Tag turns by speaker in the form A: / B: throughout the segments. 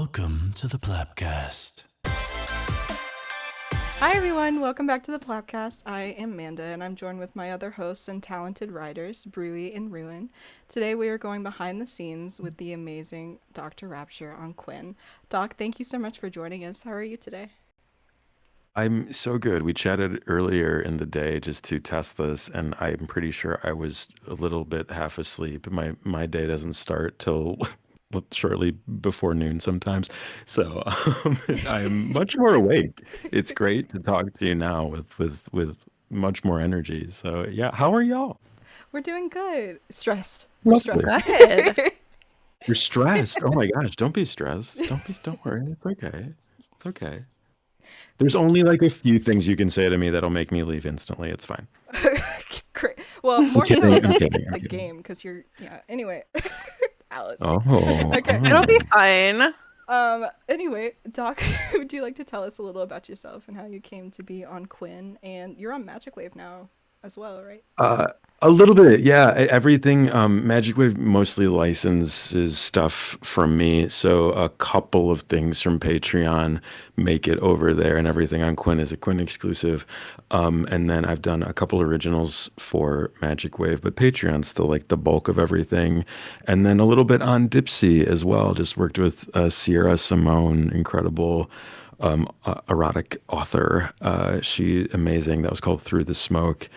A: Welcome to the PlapCast.
B: Hi everyone, welcome back to the PlapCast. I am Amanda and I'm joined with my other hosts and talented writers, Brewy and Ruin. Today we are going behind the scenes with the amazing drRapture on Quinn. Doc, thank you so much for joining us. How are you today?
C: I'm so good. We chatted earlier in the day just to test this, and I'm pretty sure I was a little bit half asleep. My day doesn't start till shortly before noon sometimes, so I'm much more awake. It's great to talk to you now with much more energy. So yeah, how are y'all?
B: We're doing good. Stressed. We're
C: Lovely.
B: stressed.
D: Good.
C: You're stressed. Oh my gosh, don't be stressed. Don't worry. It's okay. It's okay. There's only like a few things you can say to me that'll make me leave instantly. It's fine.
B: Great. Well,
C: I'm
B: more so
C: kidding. I'm
B: about
C: kidding. I'm
B: the
C: kidding.
B: game because you're, yeah. Anyway, Alice.
C: Oh,
B: Okay.
D: It'll be
C: oh.
D: fine.
B: Anyway, Doc, would you like to tell us a little about yourself and how you came to be on Quinn? And you're on Magic Wave now as well, right?
C: Uh, a little bit, yeah. Everything. Magic Wave mostly licenses stuff from me, so a couple of things from Patreon make it over there, and everything on Quinn is a Quinn exclusive. And then I've done a couple originals for Magic Wave, but Patreon's still like the bulk of everything. And then a little bit on Dipsy as well. Just worked with Sierra Simone, incredible erotic author. She amazing. That was called Through the Smoke.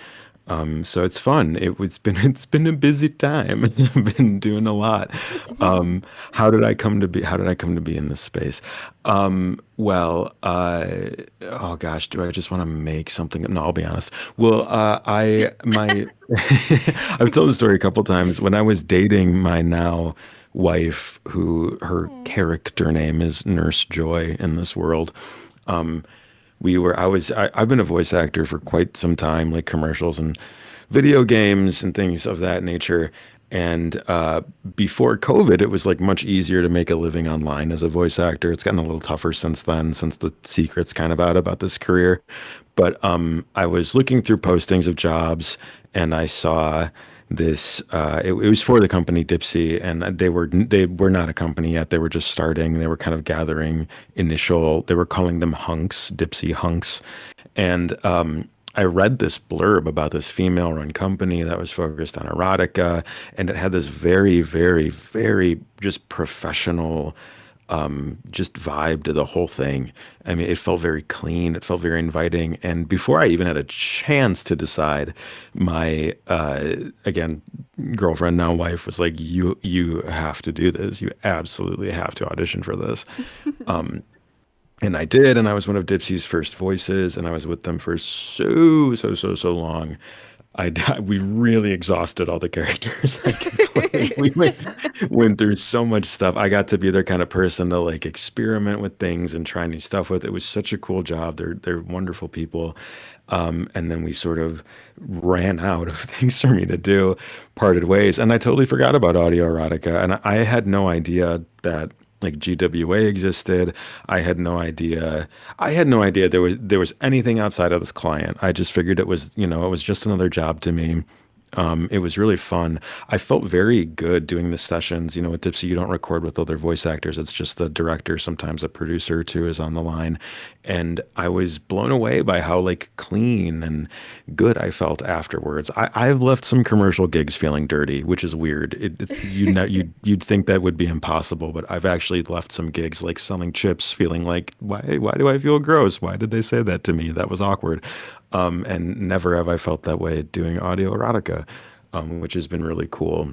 C: So it's fun. It's been a busy time. I've been doing a lot. How did I come to be in this space? Oh gosh, do I just want to make something? No, I'll be honest. Well, I my I've told the story a couple times. When I was dating my now wife, who her character name is Nurse Joy in this world. I've been a voice actor for quite some time, like commercials and video games and things of that nature. And before COVID, it was like much easier to make a living online as a voice actor. It's gotten a little tougher since then, since the secret's kind of out about this career. But I was looking through postings of jobs, and I saw this. It was for the company Dipsy, and they were not a company yet. They were just starting. They were kind of gathering initial. They were calling them hunks, Dipsy hunks, and I read this blurb about this female-run company that was focused on erotica, and it had this very, very, very just professional just vibe to the whole thing. I mean, it felt very clean. It felt very inviting. And before I even had a chance to decide, my again girlfriend, now wife, was like, "You have to do this. You absolutely have to audition for this." And I did, and I was one of Dipsy's first voices, and I was with them for so long. We really exhausted all the characters I could play. We went through so much stuff. I got to be their kind of person to like experiment with things and try new stuff with. It was such a cool job. They're wonderful people. And then we sort of ran out of things for me to do, parted ways, and I totally forgot about audio erotica. And I had no idea that like GWA existed. I had no idea. I had no idea there was anything outside of this client. I just figured it was just another job to me. It was really fun. I felt very good doing the sessions. With Dipsy, you don't record with other voice actors. It's just the director, sometimes a producer too, is on the line. And I was blown away by how like clean and good I felt afterwards. I've left some commercial gigs feeling dirty, which is weird. It's you'd think that would be impossible, but I've actually left some gigs like selling chips feeling like why do I feel gross? Why did they say that to me? That was awkward. And never have I felt that way doing audio erotica, which has been really cool.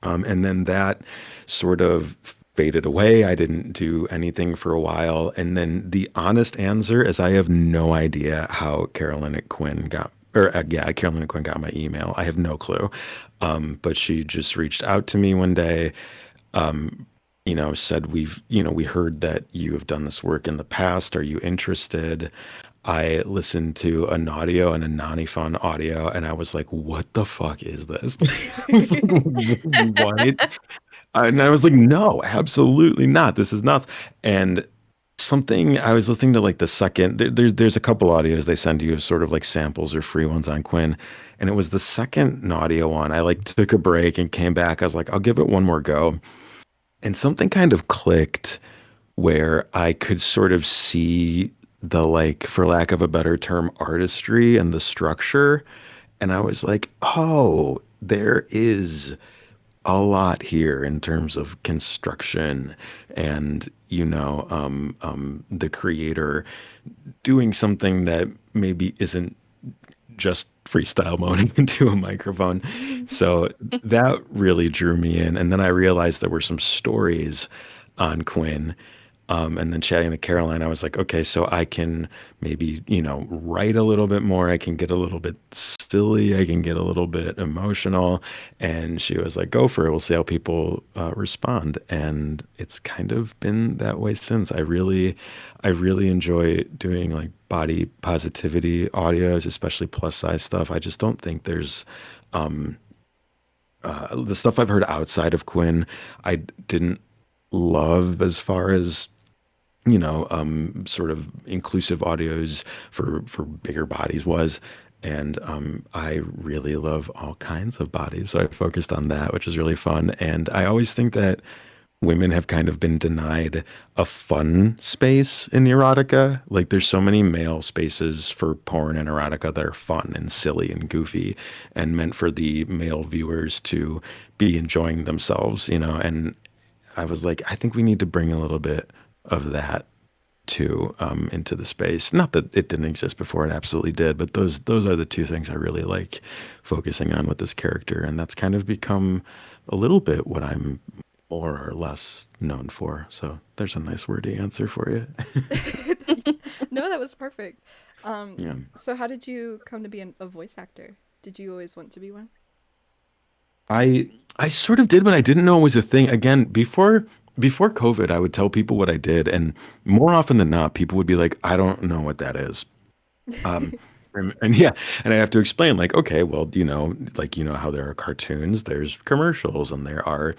C: And then that sort of faded away. I didn't do anything for a while. And then the honest answer is I have no idea how Carolyn at Quinn got, or yeah, Carolyn at Quinn got my email. I have no clue. But she just reached out to me one day, said we heard that you have done this work in the past. Are you interested? I listened to an audio and a Nani Fun audio, and I was like, "What the fuck is this?" I was like, "What?" And I was like, "No, absolutely not. This is nuts." And something I was listening to like the second there's a couple audios they send you sort of like samples or free ones on Quinn, and it was the second audio one. I like took a break and came back. I was like, "I'll give it one more go," and something kind of clicked where I could sort of see the, like, for lack of a better term, artistry and the structure. And I was like, oh, there is a lot here in terms of construction and, the creator doing something that maybe isn't just freestyle moaning into a microphone. So that really drew me in. And then I realized there were some stories on Quinn. And then chatting to Caroline, I was like, okay, so I can maybe, write a little bit more. I can get a little bit silly. I can get a little bit emotional. And she was like, go for it. We'll see how people respond. And it's kind of been that way since. I really enjoy doing like body positivity audios, especially plus size stuff. I just don't think there's the stuff I've heard outside of Quinn. I didn't love as far as sort of inclusive audios for bigger bodies was. And I really love all kinds of bodies. So I focused on that, which is really fun. And I always think that women have kind of been denied a fun space in erotica. Like there's so many male spaces for porn and erotica that are fun and silly and goofy and meant for the male viewers to be enjoying themselves, and I was like, I think we need to bring a little bit of that too into the space. Not that it didn't exist before; it absolutely did. But those are the two things I really like focusing on with this character, and that's kind of become a little bit what I'm more or less known for. So there's a nice wordy answer for you.
B: No, that was perfect.
C: Yeah.
B: So how did you come to be a voice actor? Did you always want to be one?
C: I sort of did, but I didn't know it was a thing. Again, before COVID, I would tell people what I did, and more often than not, people would be like, "I don't know what that is." Um, and yeah, and I have to explain, like, okay, well, like how there are cartoons, there's commercials, and there are.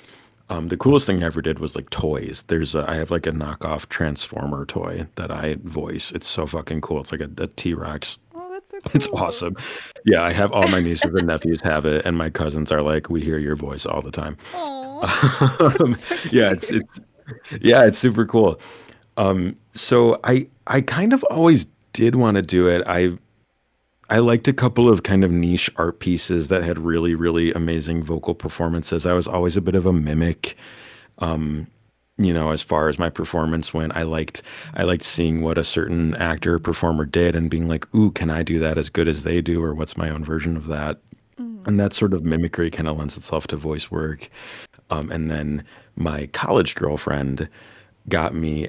C: The coolest thing I ever did was like toys. I have like a knockoff Transformer toy that I voice. It's so fucking cool. It's like a T-Rex.
B: Oh, that's so
C: It's
B: cool.
C: awesome. Yeah, I have all my nieces and nephews have it, and my cousins are like, we hear your voice all the time.
B: Oh,
C: Um,
B: that's so
C: yeah,
B: cute.
C: it's super cool. So I kind of always did want to do it. I liked a couple of kind of niche art pieces that had really, really amazing vocal performances. I was always a bit of a mimic, as far as my performance went. I liked seeing what a certain actor performer did and being like, ooh, can I do that as good as they do, or what's my own version of that?
B: Mm.
C: And that sort of mimicry kind of lends itself to voice work. And then my college girlfriend got me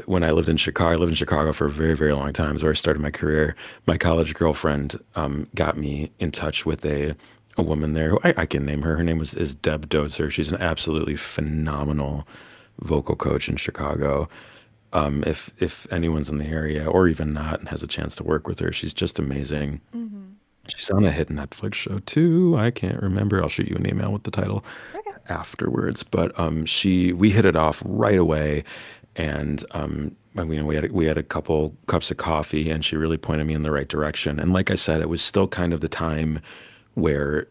C: when I lived in Chicago. I lived in Chicago for a very, very long time. Is where I started my career. My college girlfriend got me in touch with a woman there. Who I can name her. Her name is Deb Dozer. She's an absolutely phenomenal vocal coach in Chicago. If anyone's in the area or even not and has a chance to work with her, she's just amazing.
B: Mm-hmm.
C: She's on a hit Netflix show too. I can't remember. I'll shoot you an email with the title
B: Okay.
C: afterwards. But we hit it off right away, and I mean, we had a couple cups of coffee, and she really pointed me in the right direction. And like I said, it was still kind of the time where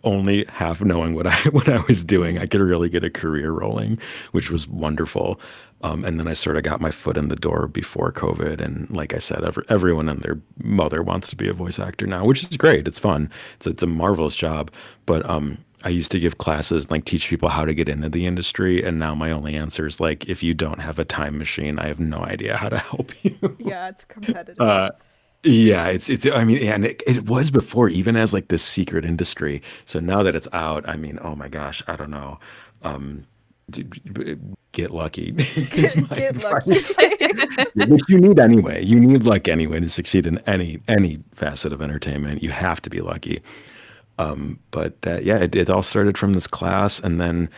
C: only half knowing what I what I was doing, I could really get a career rolling, which was wonderful. And then I sort of got my foot in the door before COVID, and like I said, everyone and their mother wants to be a voice actor now, which is great. It's fun. It's a marvelous job. But I used to give classes, like teach people how to get into the industry, and now my only answer is like, if you don't have a time machine, I have no idea how to help you.
B: Yeah, it's competitive.
C: Uh, yeah, it's I mean, and it was before, even as like this secret industry. So now that it's out, I mean, oh my gosh, I don't know. Um, get lucky is my
B: Get lucky.
C: advice. Which you need anyway. You need luck anyway to succeed in any facet of entertainment. You have to be lucky. But that, yeah, it all started from this class, and then,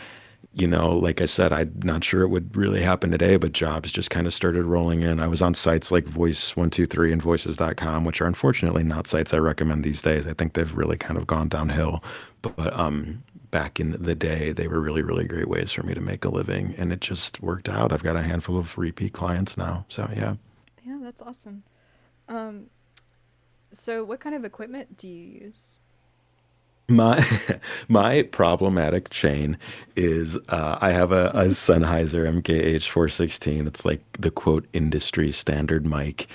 C: like I said, I'm not sure it would really happen today, but jobs just kind of started rolling in. I was on sites like Voice123 and Voices.com, which are unfortunately not sites I recommend these days. I think they've really kind of gone downhill. But back in the day, they were really, really great ways for me to make a living, and it just worked out. I've got a handful of repeat clients now. So yeah.
B: Yeah, that's awesome. Um, so what kind of equipment do you use?
C: My my problematic chain is I have a Sennheiser MKH416. It's like the quote industry standard mic.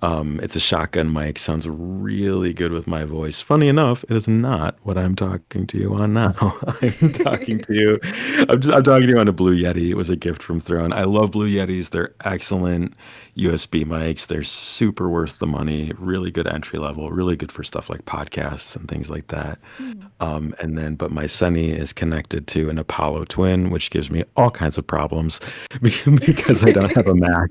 C: It's a shotgun mic. Sounds really good with my voice. Funny enough, it is not what I'm talking to you on now. I'm talking to you. I'm talking to you on a Blue Yeti. It was a gift from Throne. I love Blue Yetis. They're excellent USB mics. They're super worth the money. Really good entry level. Really good for stuff like podcasts and things like that.
B: Mm.
C: But my Sunny is connected to an Apollo Twin, which gives me all kinds of problems because I don't have a Mac.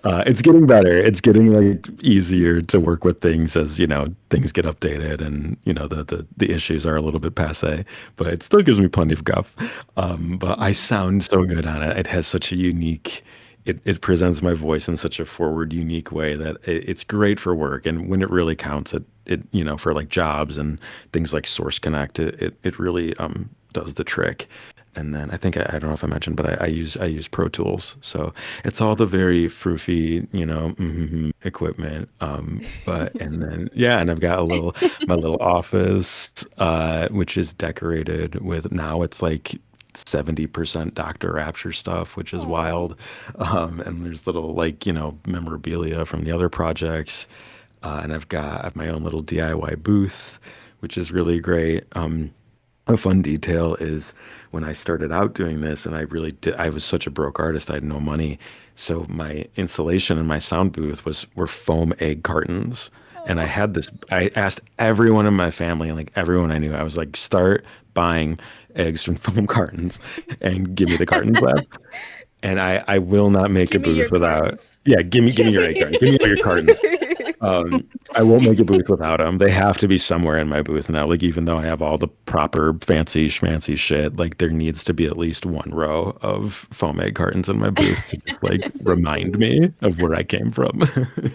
C: It's getting better. It's getting like easier to work with things as things get updated and the issues are a little bit passe. But it still gives me plenty of guff. But I sound so good on it. It has such a unique. It presents my voice in such a forward, unique way that it's great for work. And when it really counts, for like jobs and things like Source Connect, it really does the trick. And then I think I don't know if I mentioned, but I use Pro Tools, so it's all the very froofy, equipment. But and then yeah, and I've got my little office, which is decorated with now it's like 70% drRapture stuff, which is
B: Oh.
C: wild. And there's little like memorabilia from the other projects, and I have my own little DIY booth, which is really great. A fun detail is when I started out doing this, and I was such a broke artist, I had no money. So my insulation in my sound booth were foam egg cartons. And
B: Oh.
C: I asked everyone in my family and like everyone I knew, I was like, start buying eggs from foam cartons and give me the carton flap. And I will not make a
D: Give me your
C: booth without,
D: cartons.
C: yeah, give me your egg carton. Give me all your cartons. I won't make a booth without them. They have to be somewhere in my booth now. Like even though I have all the proper fancy schmancy shit, like there needs to be at least one row of foam egg cartons in my booth to just like
B: That's so
C: remind
B: cute.
C: me of where I came from.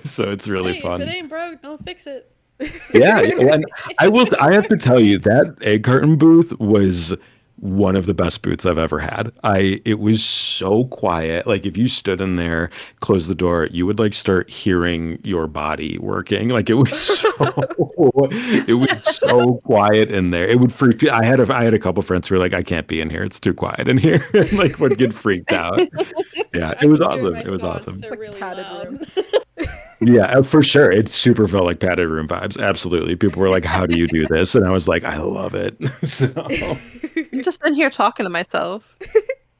C: So it's really
D: Hey, if it
C: fun.
D: ain't broke, don't fix it.
C: Yeah, and I have to tell you that egg carton booth was one of the best booths I've ever had. It was so quiet. Like if you stood in there, closed the door, you would like start hearing your body working. Like it was so quiet in there. It would freak me. I had a couple friends who were like, I can't be in here. It's too quiet in here. And like would get freaked out. Yeah, it
D: I
C: was
D: compared
C: awesome.
D: my
C: It was
D: thoughts
C: awesome.
B: It's
D: to
B: like a
D: really
B: padded room.
D: loud.
C: Yeah, for sure. It super felt like padded room vibes. Absolutely. People were like, "How do you do this?" And I was like, "I love it." So
E: I'm just in here talking to myself.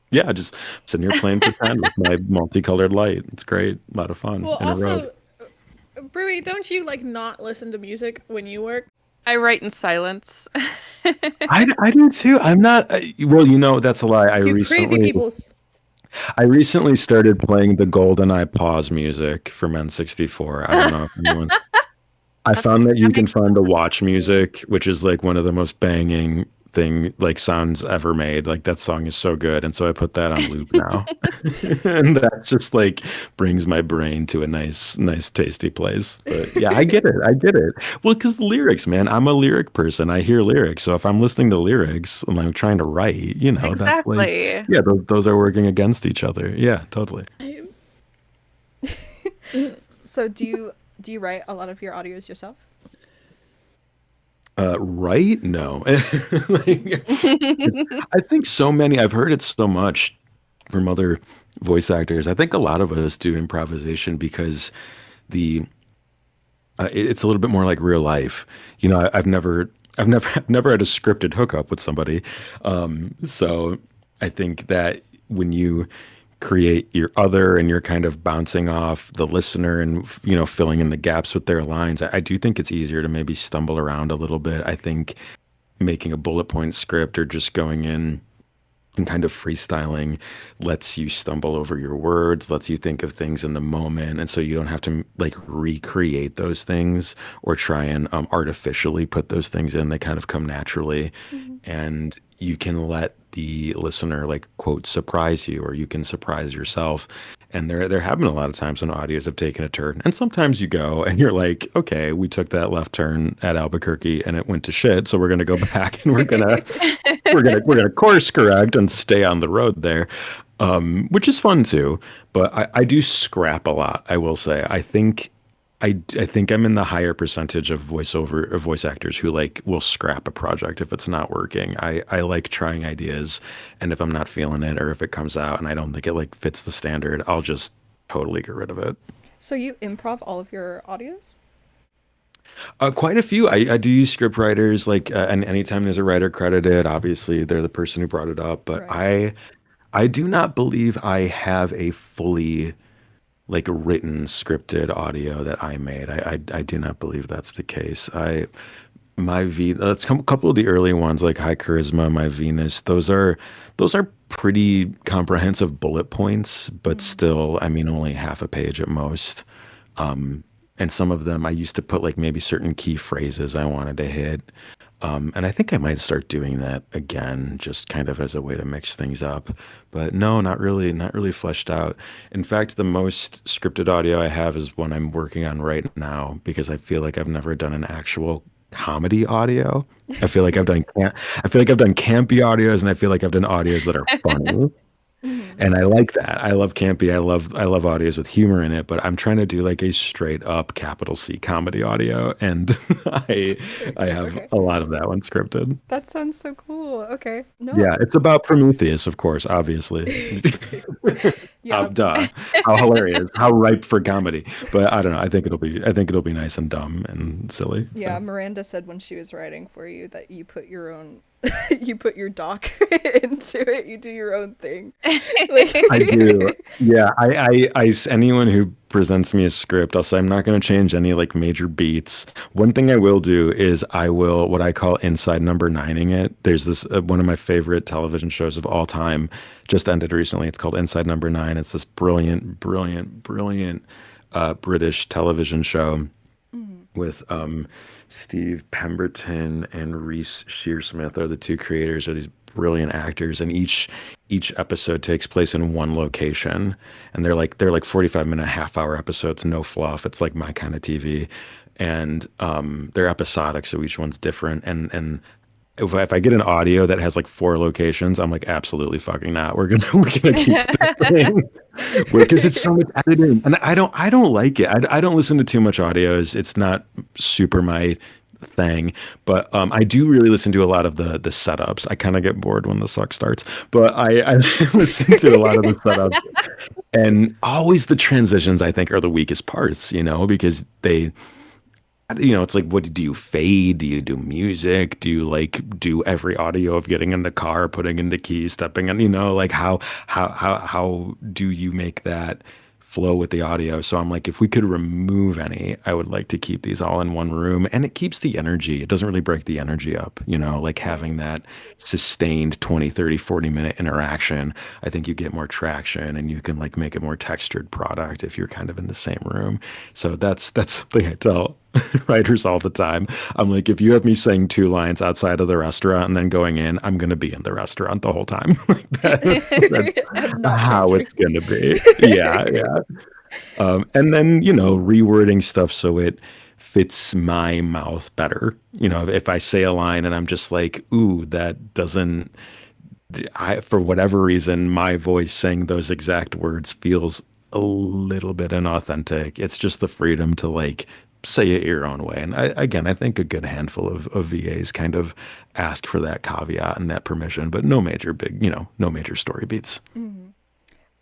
C: yeah, just sitting here playing pretend with my multicolored light. It's great. A lot of fun
D: Well,
C: in a road.
D: also, Brewy, don't you like not listen to music when you work?
E: I write in silence.
C: I do too. I'm not. Well, that's a lie.
D: You crazy peoples.
C: I recently started playing the GoldenEye pause music from N64. I don't know if anyone's. I found that you can
E: makes
C: find
E: so
C: the
E: much
C: watch music, which is like one of the most banging sounds ever made. Like that song is so good, and so I put that on loop now, and that just like brings my brain to a nice, tasty place. But yeah, I get it. I get it. Well, because lyrics, man, I'm a lyric person. I hear lyrics, so if I'm listening to lyrics and I'm trying to write, that's like,
E: Exactly.
C: yeah, those are working against each other. Yeah, totally.
B: So do you write a lot of your audios yourself?
C: Right? No. Like, I think so many, I've heard it so much from other voice actors. I think a lot of us do improvisation because the it's a little bit more like real life. I've never had a scripted hookup with somebody. So I think that when you create your other and you're kind of bouncing off the listener and filling in the gaps with their lines, I do think it's easier to maybe stumble around a little bit. I think making a bullet point script or just going in and kind of freestyling lets you stumble over your words, lets you think of things in the moment. And so you don't have to like recreate those things or try and artificially put those things in. They kind of come naturally.
B: Mm-hmm.
C: And you can let the listener like quote surprise you, or you can surprise yourself. And there have been a lot of times when audios have taken a turn, and sometimes you go and you're like, okay, we took that left turn at Albuquerque and it went to shit, so we're gonna go back and we're gonna course correct and stay on the road there, which is fun too. But I do scrap a lot. I will say. I think I think I'm in the higher percentage of voice actors who like will scrap a project if it's not working. I like trying ideas, and if I'm not feeling it or if it comes out and I don't think it like fits the standard, I'll just totally get rid of it.
B: So you improv all of your audios?
C: Quite a few. I do use script writers, like, and anytime there's a writer credited, obviously they're the person who brought it up. But
B: Right.
C: I do not believe I have a fully like written scripted audio that I made. I do not believe that's the case. My V, let's come a couple of the early ones like High Charisma, My Venus. Those are pretty comprehensive bullet points, but still, I mean, only half a page at most. And some of them I used to put like maybe certain key phrases I wanted to hit. And I think I might start doing that again, just kind of as a way to mix things up. But no, not really fleshed out. In fact, the most scripted audio I have is one I'm working on right now because I feel like I've never done an actual comedy audio. I feel like I've done I feel like I've done campy audios and I feel like I've done audios that are funny. And I like that. I love campy. I love audios with humor in it, but I'm trying to do like a straight up capital C comedy audio and I I have
B: Okay.
C: a lot of that one scripted.
B: That sounds so cool. Okay. No.
C: Yeah, it's about Prometheus, of course, obviously.
B: Yeah.
C: Duh. How hilarious. How ripe for comedy. But I don't know. I think it'll be nice and dumb and silly.
B: Yeah, Miranda said when she was writing for you that you put your own you put your doc into it. You do your own thing.
C: I do. Yeah, anyone who presents me a script, I'll say I'm not going to change any like major beats. One thing I will do is I will what I call inside number nining it. There's this one of my favorite television shows of all time just ended recently. It's called Inside Number Nine. It's this brilliant British television show with Steve Pemberton and Reese Shearsmith are the two creators are these brilliant actors and each episode takes place in one location and they're like 45-minute half-hour episodes, no fluff. It's like my kind of TV and they're episodic, so each one's different and if I get an audio that has like 4 locations, I'm like, absolutely fucking not. We're gonna keep this thing because it's so much editing, and I don't like it. I don't listen to too much audios. It's not super my thing, but I do really listen to a lot of the setups. I kind of get bored when the suck starts, but I listen to a lot of the setups, and always the transitions I think are the weakest parts. Because it's like, what do you fade? Do you do music? Do you like do every audio of getting in the car, putting in the keys, stepping in? Like how do you make that flow with the audio? So I'm like, if we could remove any, I would like to keep these all in one room, and it keeps the energy. It doesn't really break the energy up, like having that sustained 20, 30, 40-minute interaction. I think you get more traction and you can like make a more textured product if you're kind of in the same room. So that's something I tell writers all the time. I'm like, if you have me saying 2 lines outside of the restaurant and then going in, I'm going to be in the restaurant the whole time. Like that's
B: Not
C: how
B: changing.
C: it's going to be. Yeah, yeah. And then, rewording stuff so it fits my mouth better. If I say a line and I'm just like, ooh, that doesn't, for whatever reason, my voice saying those exact words feels a little bit inauthentic. It's just the freedom to like say it your own way. And I think a good handful of VAs kind of ask for that caveat and that permission, but no major no major story beats.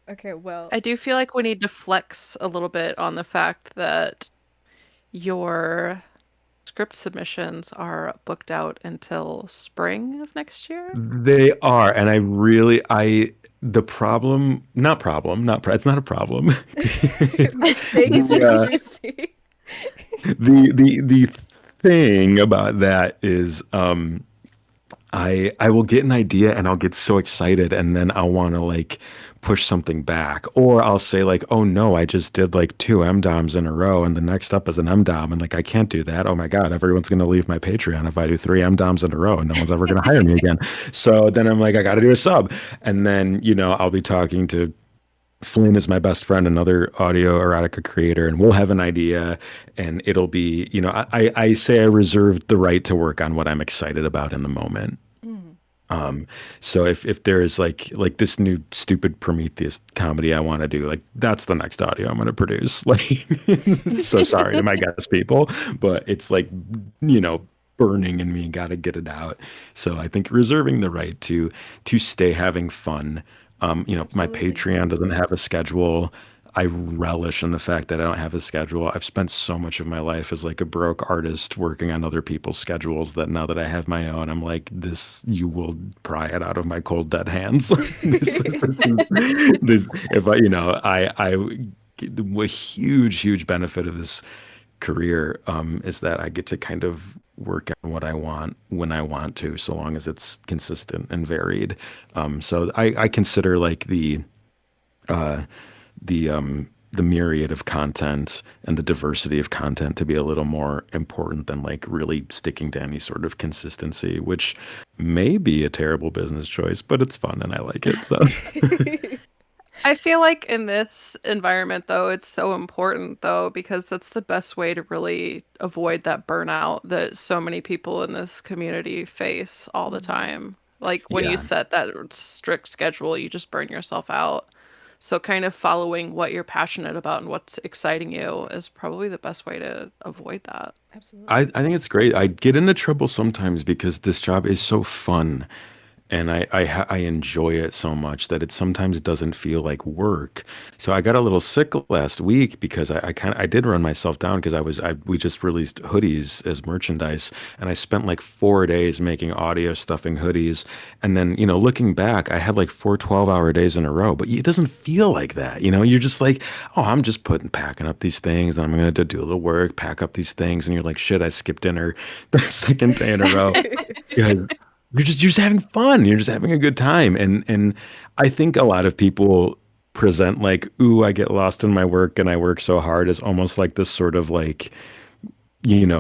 B: Okay, well,
E: I do feel like we need to flex a little bit on the fact that your script submissions are booked out until spring of next year.
C: They are, and the problem, not problem, it's not a problem.
B: mistakes
C: the,
B: did you see?
C: the thing about that is I will get an idea and I'll get so excited and then I'll want to like push something back, or I'll say like, oh no, I just did like 2 M-DOMs in a row and the next up is an M-DOM and like I can't do that. Oh my God, everyone's gonna leave my Patreon if I do 3 M-DOMs in a row and no one's ever gonna hire me again. So then I'm like, I gotta do a sub. And then, I'll be talking to Flynn is my best friend, another audio erotica creator, and we'll have an idea and it'll be, I say I reserve the right to work on what I'm excited about in the moment. So if there's like this new stupid Prometheus comedy I want to do, like that's the next audio I'm going to produce. Like, so sorry to my guest people, but it's like, you know, burning in me, got to get it out. So I think reserving the right to stay having fun. You know, my
B: Absolutely.
C: Patreon doesn't have a schedule. I relish in the fact that I don't have a schedule. I've spent so much of my life as like a broke artist working on other people's schedules that now that I have my own, I'm like, this, you will pry it out of my cold dead hands. This, if I, you know, a huge benefit of this career is that I get to kind of work on what I want when I want to, so long as it's consistent and varied. So I consider like uh, the myriad of content and the diversity of content to be a little more important than like really sticking to any sort of consistency, which may be a terrible business choice, but it's fun and I like it. So
E: I feel like in this environment, though, it's so important, though, because that's the best way to really avoid that burnout that so many people in this community face all the time. Like when you
C: yeah,
E: set that strict schedule, you just burn yourself out. So, kind of following what you're passionate about and what's exciting you is probably the best way to avoid that.
C: I,
B: Absolutely.
C: I think it's great. I get into trouble sometimes because this job is so fun and I enjoy it so much that it sometimes doesn't feel like work. So I got a little sick last week because I did run myself down because we just released hoodies as merchandise and I spent like 4 days making audio stuffing hoodies and then looking back I had like 4 12-hour days in a row, but it doesn't feel like that. You're just like, oh, I'm just packing up these things, then I'm gonna do a little work, pack up these things, and you're like, shit, I skipped dinner the second day in a row. Yeah, you're just having fun. You're just having a good time. And I think a lot of people present like, ooh, I get lost in my work and I work so hard as almost like this sort of like,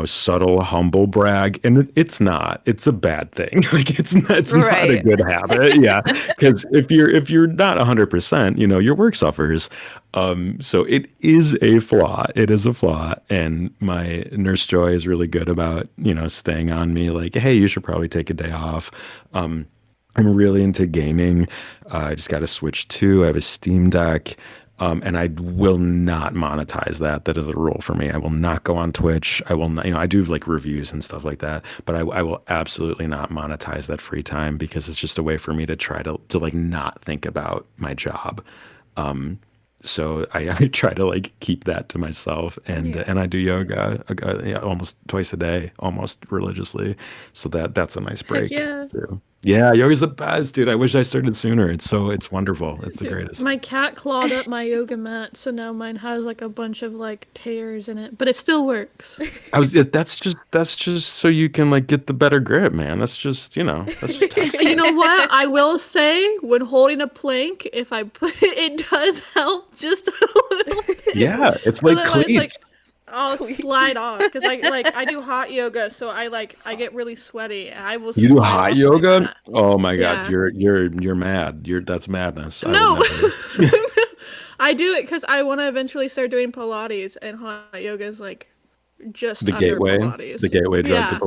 C: subtle humble brag. And it's not. It's a bad thing. Like it's not a
E: Right.
C: good habit. Yeah. Because if you're not 100%, your work suffers. So it is a flaw. It is a flaw. And my nurse Joy is really good about, staying on me like, hey, you should probably take a day off. I'm really into gaming. I just got a Switch 2. I have a Steam Deck. And I will not monetize that. That is a rule for me. I will not go on Twitch. I will not, I do like reviews and stuff like that, but I will absolutely not monetize that free time because it's just a way for me to try to like not think about my job. So I try to like keep that to myself and
B: Yeah.
C: and I do yoga almost twice a day, almost religiously. So that's a nice
D: Heck
C: break
D: yeah.
C: too. Yeah, yoga's the best, dude. I wish I started sooner. It's wonderful. It's the
D: Dude,
C: greatest.
D: my cat clawed up my yoga mat, so now mine has like a bunch of like tears in it, but it still works.
C: That's just so you can like get the better grip, man. That's just
D: You
C: texture.
D: know what? I will say, when holding a plank, if I put it does help just a little bit.
C: Yeah, it's
D: So
C: like
D: that when it's like
C: cleats.
D: I'll slide off because I do hot yoga, so I get really sweaty. And I will
C: You do
D: slide
C: hot
D: off my
C: yoga?
D: mat.
C: Oh my God,
D: Yeah.
C: you're mad. That's madness. I would
D: No.
C: never.
D: I do it because I want to eventually start doing Pilates, and hot yoga is like just
C: The
D: under
C: gateway, the
D: Pilates.
C: gateway drug to
D: Yeah.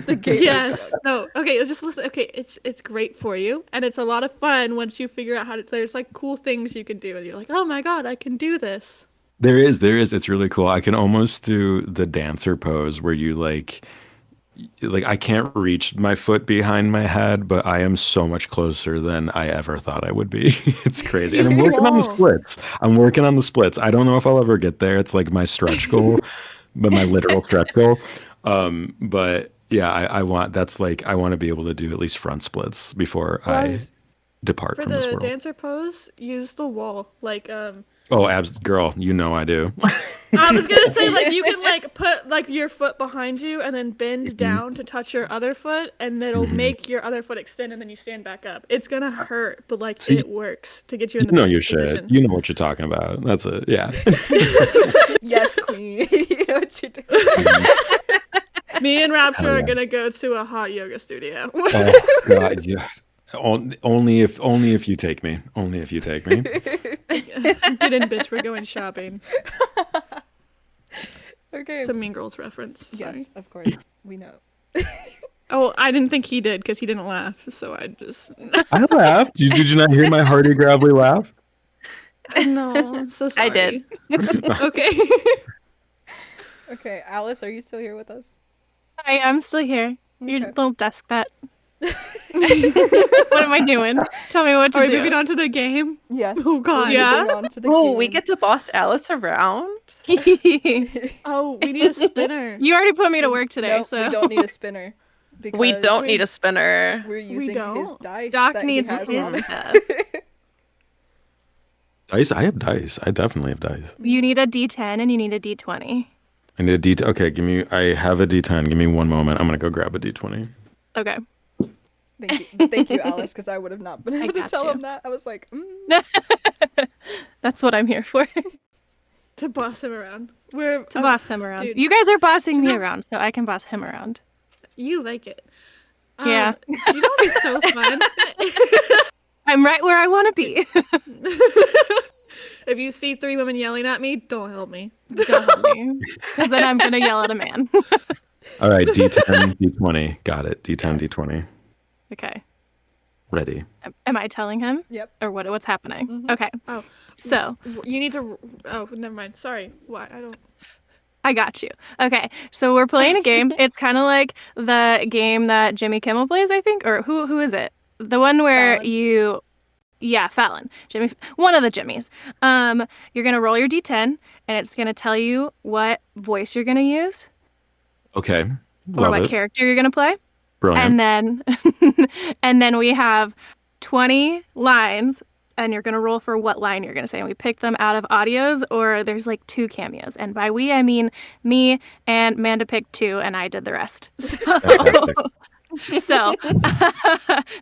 B: The
C: Pilates.
B: gateway drug.
D: Yes. No. Okay. Let's just listen. Okay. It's great for you, and it's a lot of fun once you figure out how to. There's like cool things you can do, and you're like, oh my god, I can do this.
C: There is. It's really cool. I can almost do the dancer pose where you like I can't reach my foot behind my head, but I am so much closer than I ever thought I would be. It's crazy. And
D: Use
C: I'm
D: the
C: working on the
D: wall.
C: splits. I'm working on the splits. I don't know if I'll ever get there. It's like my stretch goal, but my literal stretch goal. But yeah, I want that's like I want to be able to do at least front splits before
D: Well,
C: I depart
D: for
C: from this
D: the
C: world.
D: dancer pose, use the wall. Like
C: Oh, abs girl, I do.
D: I was gonna say, like, you can like put like your foot behind you and then bend
C: Mhm,
D: down to touch your other foot, and it'll
C: mhm.
D: make your other foot extend, and then you stand back up. It's gonna hurt, but like
C: See,
D: it works to get you
C: you
D: in the
C: know
D: best
C: your shit.
D: position.
C: You know what you're talking about. That's it. Yeah.
B: Yes, queen. You know what you're doing.
C: Mhm.
D: Me and Rapture
C: Hell
D: are
C: yeah. Oh
D: gonna go to a hot yoga studio.
C: God, yeah. Only if you take me. Only if you take me.
D: Get in, bitch. We're going shopping.
B: Okay.
D: It's a Mean Girls reference. Sorry.
B: Yes, of course. We know.
D: Oh, I didn't think he did because he didn't laugh. So I just.
C: I laughed. Did you not hear my hearty, gravelly laugh?
D: No, I'm so sorry.
E: I did.
D: Okay.
B: Okay, Alice, are you still here with us?
F: I'm still here. Your
B: Okay.
F: little desk pet. What am I doing? Tell me what to
D: Are we
F: do.
D: moving on to the game?
B: Yes.
D: Oh, God.
B: We're
F: Yeah?
B: moving on to the
E: Oh, we
B: game.
E: get to boss Alice around?
D: Oh, we need a spinner.
F: You already put me to work today,
B: No,
F: so
B: we don't need a spinner. Because
E: We don't need a spinner.
B: We're using his
D: don't?
B: dice
F: Doc
B: that
F: needs
B: he has
F: his
B: on
F: stuff.
C: Dice? I have dice. I definitely have dice.
F: You need a D10 and you need a D20.
C: I need a D10. Okay, give me. I have a D10. Give me one moment. I'm gonna go grab a D20.
F: Okay.
B: Thank you, Alice, because I would have not been able to
F: got
B: tell
F: you.
B: him that. I was like,
F: That's what I'm here for.
D: To boss him around. We're
F: To boss him around.
D: dude.
F: You guys are bossing me around, so I can boss him around.
D: You like it.
F: Yeah.
D: You know what'd be so fun?
F: I'm right where I want to be.
D: If you see 3 women yelling at me, don't help me.
F: Don't help me. Because then I'm going to yell at a man.
C: All right, D10, D20. Got it. D10,
F: Yes.
C: D20.
F: Okay.
C: Ready.
F: Am I telling him?
B: yep.
F: Or what's happening?
B: Mhm.
F: Okay.
D: Oh.
F: So,
D: You need to. Oh, never mind. Sorry. Why? I don't.
F: I got you. Okay. So we're playing a game. It's kind of like the game that Jimmy Kimmel plays, I think. Or who is it? The one where
B: Fallon.
F: Yeah, Fallon. One of the Jimmys. You're going to roll your D10 and it's going to tell you what voice you're going to use
C: Okay.
F: or
C: Love
F: what
C: it.
F: character you're going to play.
C: Brilliant.
F: And then we have 20 lines and you're going to roll for what line you're going to say. And we pick them out of audios or there's like 2 cameos. And by we, I mean me and Amanda picked 2 and I did the rest. So,
C: Fantastic.
F: so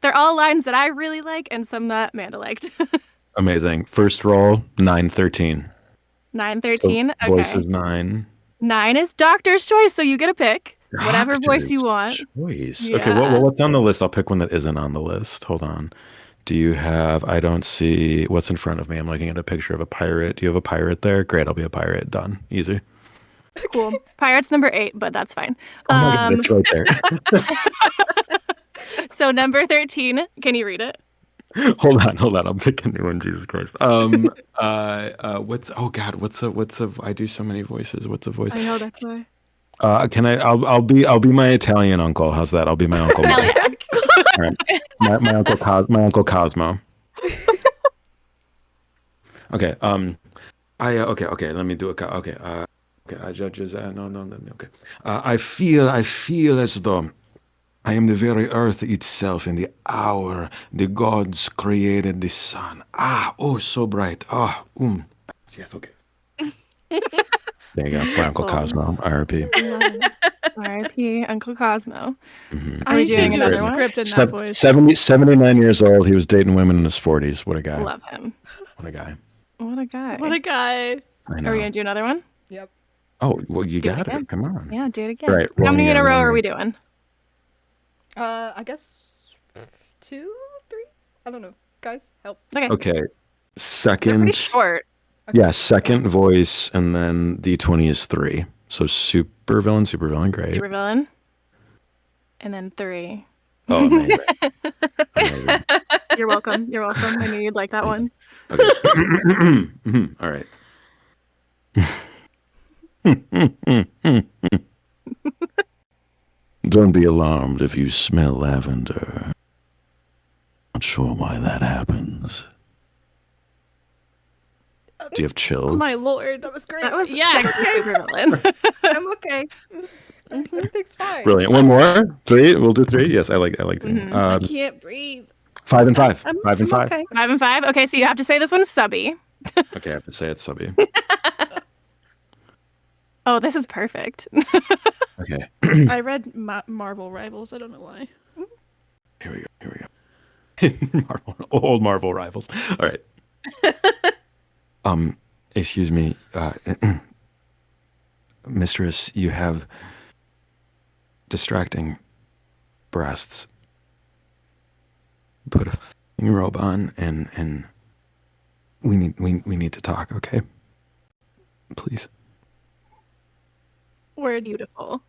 F: they're all lines that I really like and some that Amanda liked.
C: Amazing. First roll, 913.
F: 913. Okay.
C: Voice is 9.
F: 9 is doctor's choice, so you get a pick. Whatever voice you want.
C: Choice.
F: Yeah.
C: Okay, what's on the list? I'll pick one that isn't on the list. Hold on. Do you have, I don't see what's in front of me. I'm looking at a picture of a pirate. Do you have a pirate there? Great, I'll be a pirate. Done. Easy.
F: Cool. Pirate's number 8, but that's fine.
C: Oh my God, it's right there.
F: So number 13, can you read it?
C: Hold on. I'll pick a new one. Jesus Christ. What's I do so many voices. What's a voice?
F: I know, that's why.
C: I'll be my Italian uncle. How's that? I'll be my uncle.
F: Hell yeah.
C: All right. My uncle Cosmo. Okay. Okay. Let me do it. Okay. I judges. No. Okay. I feel as though I am the very earth itself. In the hour the gods created the sun. So bright. Yes. Okay. There you go. That's my Uncle Cosmo. IRP.
F: R.I.P. Uncle Cosmo.
C: Mm-hmm.
F: Are we
D: I should
F: doing
D: do
F: another
D: a
F: one?
D: script in that voice.
C: 79 years old. He was dating women in his 40s. What a guy.
F: Love him.
C: What a guy.
F: What a guy.
D: What a guy.
C: I know.
F: Are we going to do another one?
B: Yep.
C: Oh, well, you
F: Do it
C: got
F: again.
C: it. Come on.
F: Yeah, do it again.
C: Right,
F: How many
C: rolling
F: in a
C: in,
F: row
C: rolling
F: are we
C: in.
F: doing?
B: I guess 2, 3. I don't know. Guys, help.
C: Okay.
E: They're
C: Second.
E: pretty short.
C: Yeah, second voice, and then D20 is 3. So super villain, great.
F: Super villain. And then 3.
C: Oh, amazing. Amazing.
F: You're welcome. You're welcome. I knew you'd like that one.
C: Okay. All right. Don't be alarmed if you smell lavender. Not sure why that happens. Do you have chills?
D: Oh my lord.
B: That was great.
F: That was
D: Yes.
F: sexy super villain.
E: I'm okay.
B: Everything's fine.
C: Brilliant. One more. 3. We'll do 3. Yes, I like 3.
D: I can't breathe.
C: 5 and 5.
E: I'm
C: 5 and 5.
E: okay.
F: 5 and 5. Okay, so you have to say this one's subby.
C: Okay, I have to say it's subby.
F: Oh, this is perfect.
C: Okay.
D: I read Marvel Rivals. I don't know why.
C: Here we go. Old Marvel rivals. All right. Excuse me, mistress, you have distracting breasts. Put a robe on and we need to talk, okay? Please.
F: Word beautiful.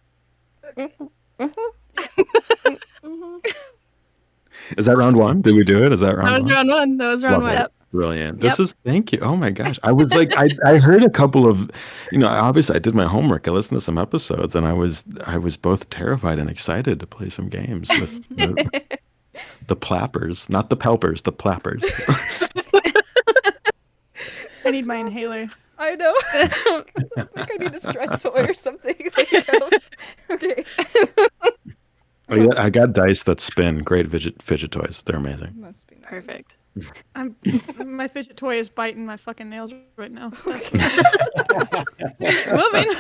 C: Is that round one? Did we do it? Is that round
F: That was
C: one?
F: round one. That was round
C: Love
F: one.
C: it. Brilliant.
E: Yep.
C: Thank you. Oh my gosh. I was like, I heard a couple of, obviously I did my homework. I listened to some episodes and I was both terrified and excited to play some games with the Plappers, not the Pelpers, the Plappers.
D: I need my inhaler.
B: I know. I think I need a stress toy or something. Okay.
C: Oh, yeah, I got dice that spin. Great fidget toys. They're amazing.
B: Must be nice.
F: Perfect.
D: My fidget toy is biting my fucking nails right now. Moving.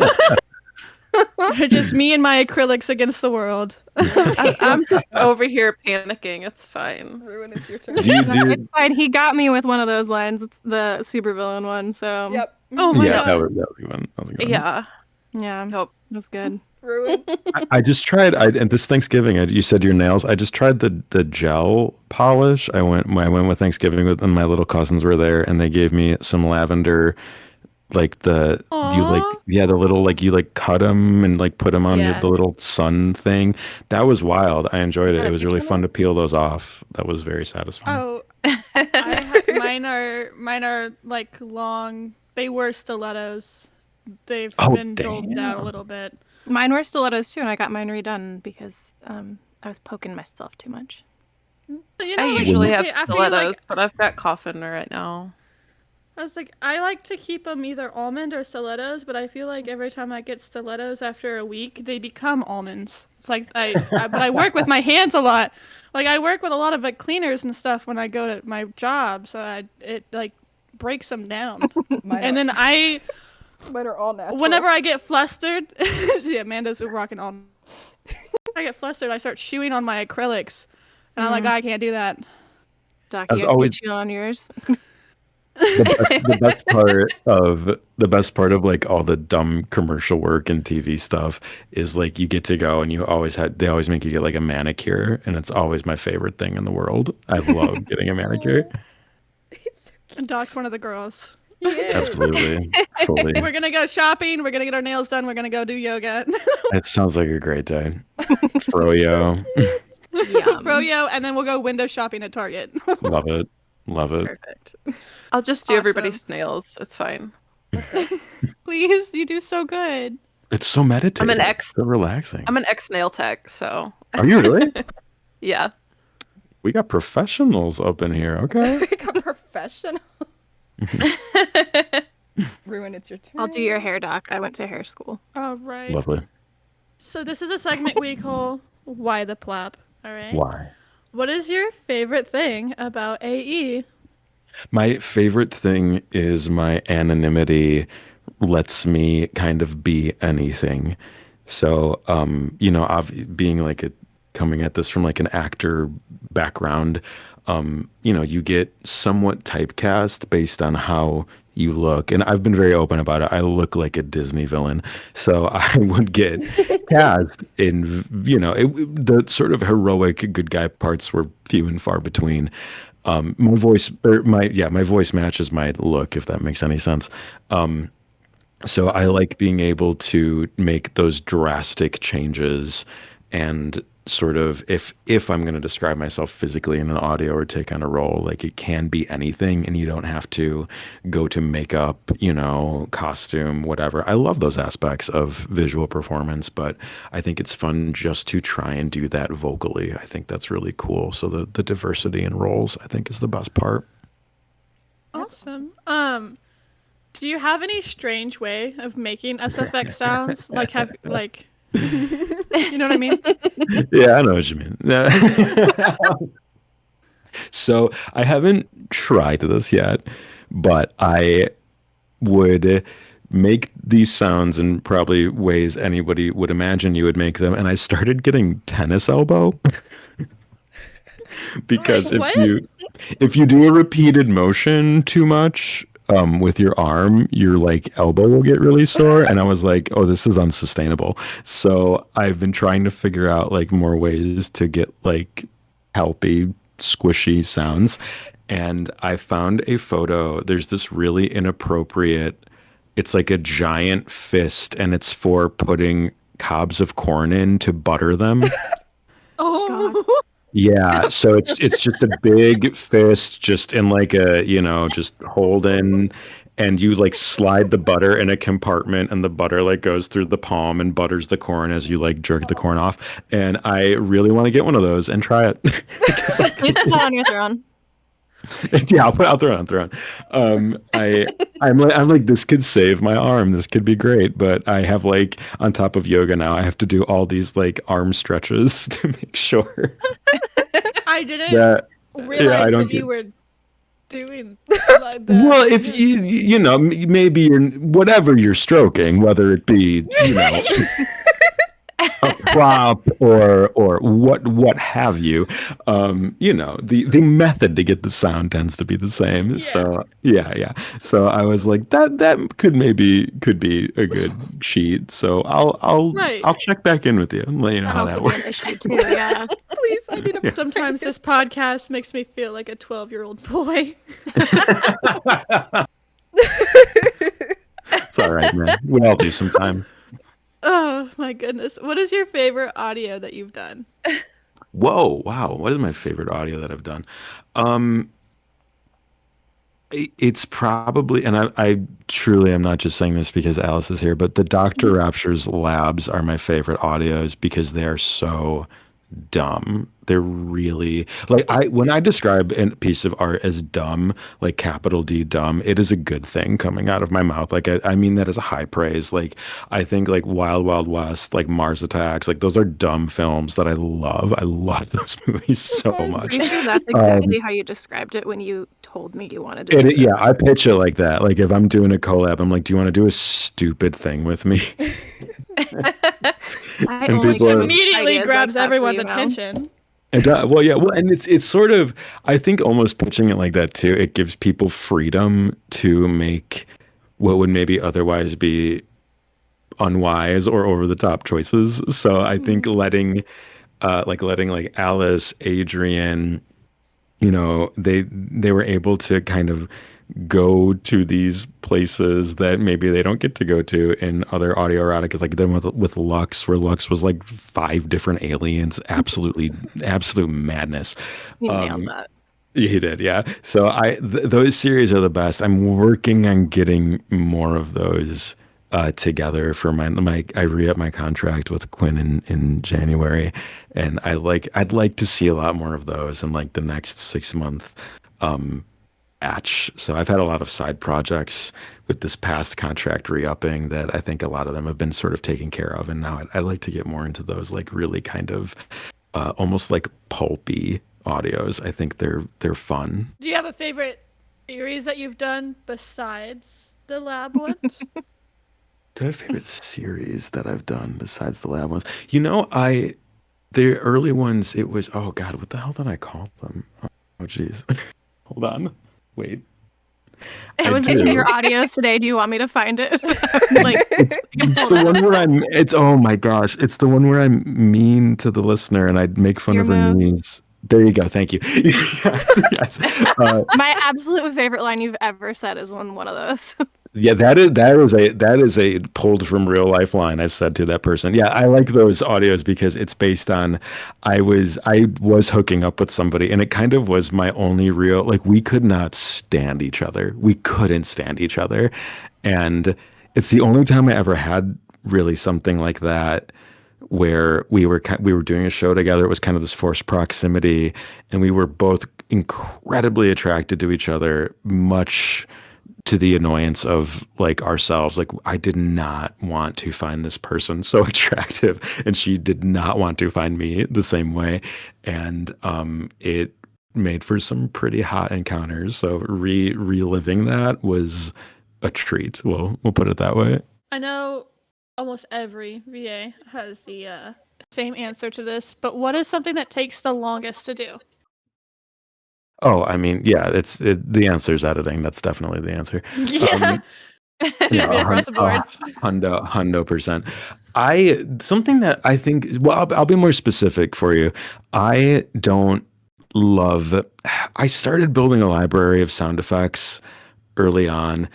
D: Just me and my acrylics against the world.
E: I'm just over here panicking. It's fine.
B: Ruin, it's your turn.
F: It's fine. He got me with one of those lines. It's the supervillain one. So
B: Yep.
D: Oh my
C: Yeah,
D: god.
C: that was a good one. That was a good one.
E: Yeah.
F: yeah,
E: Nope.
F: it was good.
B: Ruin.
C: I just tried. And this Thanksgiving, you said your nails. I just tried the gel polish. I went with Thanksgiving and my little cousins were there, and they gave me some lavender, like the little like you like cut them and like put them on
F: Yeah.
C: the little sun thing. That was wild. I enjoyed it.
F: Got a
C: It was really
F: picture of
C: fun to peel those off. That was very satisfying.
D: Oh, mine are like long. They were stilettos. They've
C: Oh,
D: been doled down a
C: damn.
D: little bit.
F: Mine were stilettos too, and I got mine redone because I was poking myself too much.
D: You
E: I
D: know, like,
E: usually have
D: okay, I feel
E: stilettos,
D: like-
E: but I've got coffin right now.
D: I was like, I like to keep them either almond or stilettos, but I feel like every time I get stilettos after a week, they become almonds. It's like but I work with my hands a lot. Like I work with a lot of like cleaners and stuff when I go to my job, so it like breaks them down. And then
B: Mine are all natural.
D: whenever I get flustered, yeah, Amanda's rocking on. I get flustered, I start chewing on my acrylics, and I'm like, I can't do that.
F: Doc,
C: As
F: you guys
C: always-
F: get you on yours.
C: The best part of like all the dumb commercial work and TV stuff is like you get to go and they always make you get like a manicure, and it's always my favorite thing in the world. I love getting a manicure.
D: And Doc's one of the girls.
C: Absolutely. Fully.
D: We're gonna go shopping. We're gonna get our nails done. We're gonna go do yoga.
C: It sounds like a great day. Froyo.
D: Froyo, and then we'll go window shopping at Target.
C: Love it. Love it.
F: Perfect.
E: I'll just do
D: Awesome.
E: everybody's nails. It's fine.
D: Please, you do so good.
C: It's so meditative.
E: I'm an ex-
C: So relaxing.
E: I'm an ex-nail tech, so
C: Are you really?
E: yeah.
C: We got professionals up in here. Okay.
B: We got professional. Ruin, it's your turn.
F: I'll do your hair, Doc. I went to hair school.
D: All right.
C: Lovely.
D: So this is a segment we call "Why the Plap." All right.
C: Why?
D: What is your favorite thing about AE?
C: My favorite thing is my anonymity lets me kind of be anything. So, being like coming at this from like an actor background, you get somewhat typecast based on how you look. And I've been very open about it. I look like a Disney villain. So I would get cast in, the sort of heroic good guy parts were few and far between. My voice matches my look, if that makes any sense. So I like being able to make those drastic changes and sort of if I'm going to describe myself physically in an audio or take on a role, like it can be anything and you don't have to go to makeup, costume, whatever. I love those aspects of visual performance, but I think it's fun just to try and do that vocally. I think that's really cool. So the diversity in roles, I think, is the best part.
D: Awesome. Do you have any strange way of making SFX sounds? You know what I mean?
C: Yeah, I know what you mean. So I haven't tried this yet, but I would make these sounds in probably ways anybody would imagine you would make them. And I started getting tennis elbow. Because
D: Like,
C: if you do a repeated motion too much with your arm, your like elbow will get really sore. And I was like, oh, this is unsustainable. So I've been trying to figure out like more ways to get like helpy, squishy sounds. And I found a photo. There's this really inappropriate, it's like a giant fist and it's for putting cobs of corn in to butter them.
D: Oh.
C: Yeah, so it's just a big fist just in like a, just holding, and you like slide the butter in a compartment, and the butter like goes through the palm and butters the corn as you like jerk the corn off. And I really want to get one of those and try it.
F: Please put that on your throne.
C: Yeah, I'll throw it on. I'm like, this could save my arm. This could be great. But I have like, on top of yoga now, I have to do all these like arm stretches to make sure.
D: I didn't
C: that,
D: realize
C: I don't
D: that you
C: get.
D: were doing like that.
C: Well, if maybe whatever you're stroking, whether it be, a prop or what have you, the method to get the sound tends to be the same.
D: Yeah.
C: So yeah. So I was like, that could be a good cheat. So I'll check back in with you and let you know how that works.
F: Too, yeah.
B: Please, I need a
D: Sometimes this podcast makes me feel like a 12-year-old boy.
C: It's all right, man. We all do sometimes.
D: Oh my goodness. What is your favorite audio that you've done?
C: Whoa, wow. What is my favorite audio that I've done? It's probably, and I truly am not just saying this because Alice is here, but the drRapture's labs are my favorite audios because they are so dumb. They're really like, when I describe a piece of art as dumb, like capital D dumb, it is a good thing coming out of my mouth. Like I mean that as a high praise. Like I think like Wild Wild West, like Mars Attacks, like those are dumb films that I love. I love those movies so much.
F: Pretty sure that's exactly how you described it when you told me you wanted to.
C: Yeah, I pitch it like that. Like if I'm doing a collab, I'm like, do you want to do a stupid thing with me?
F: I
C: And
F: only
C: people
F: get
C: are-
D: Immediately
F: ideas
D: grabs
F: like that for
D: everyone's
F: you, Mel.
D: attention.
C: Well, yeah, well, and it's sort of, I think almost pitching it like that too, it gives people freedom to make what would maybe otherwise be unwise or over the top choices. So I think letting like Alice, Adrian, they were able to kind of go to these places that maybe they don't get to go to in other audio eroticas, like done with Lux, where Lux was like 5 different aliens, absolute madness.
F: You nailed that.
C: He did, yeah. So those series are the best. I'm working on getting more of those together for I re-up my contract with Quinn in January, and I'd like to see a lot more of those in like the next 6-month batch. So I've had a lot of side projects with this past contract re-upping that I think a lot of them have been sort of taken care of, and now I'd like to get more into those like really kind of almost like pulpy audios. I think they're fun.
D: Do you have a favorite series that you've done besides the lab ones?
C: Do I have a favorite series that I've done besides the lab ones? The early ones, it was, oh God, what the hell did I call them? Oh geez. Hold on. Wait.
F: I was in your audios today. Do you want me to find it?
C: It's the one where oh my gosh. It's the one where I'm mean to the listener and I'd make fun
F: Your
C: of her
F: move.
C: knees. There you go. Thank you. Yes.
F: My absolute favorite line you've ever said is on one of those.
C: Yeah, that is a pulled from real life line I said to that person. Yeah, I like those audios because it's based on I was hooking up with somebody and it kind of was my only real, like, we could not stand each other. We couldn't stand each other. And it's the only time I ever had really something like that where we were doing a show together. It was kind of this forced proximity and we were both incredibly attracted to each other, much to the annoyance of like ourselves. Like I did not want to find this person so attractive and she did not want to find me the same way. And it made for some pretty hot encounters. So reliving that was a treat. We'll put it that way.
D: I know almost every VA has the same answer to this, but what is something that takes the longest to do?
C: Oh, I mean, yeah, the answer is editing. That's definitely the answer.
D: Yeah. Seems to be across the board.
C: 100%. Something that I think, well, I'll be more specific for you. I started building a library of sound effects early on,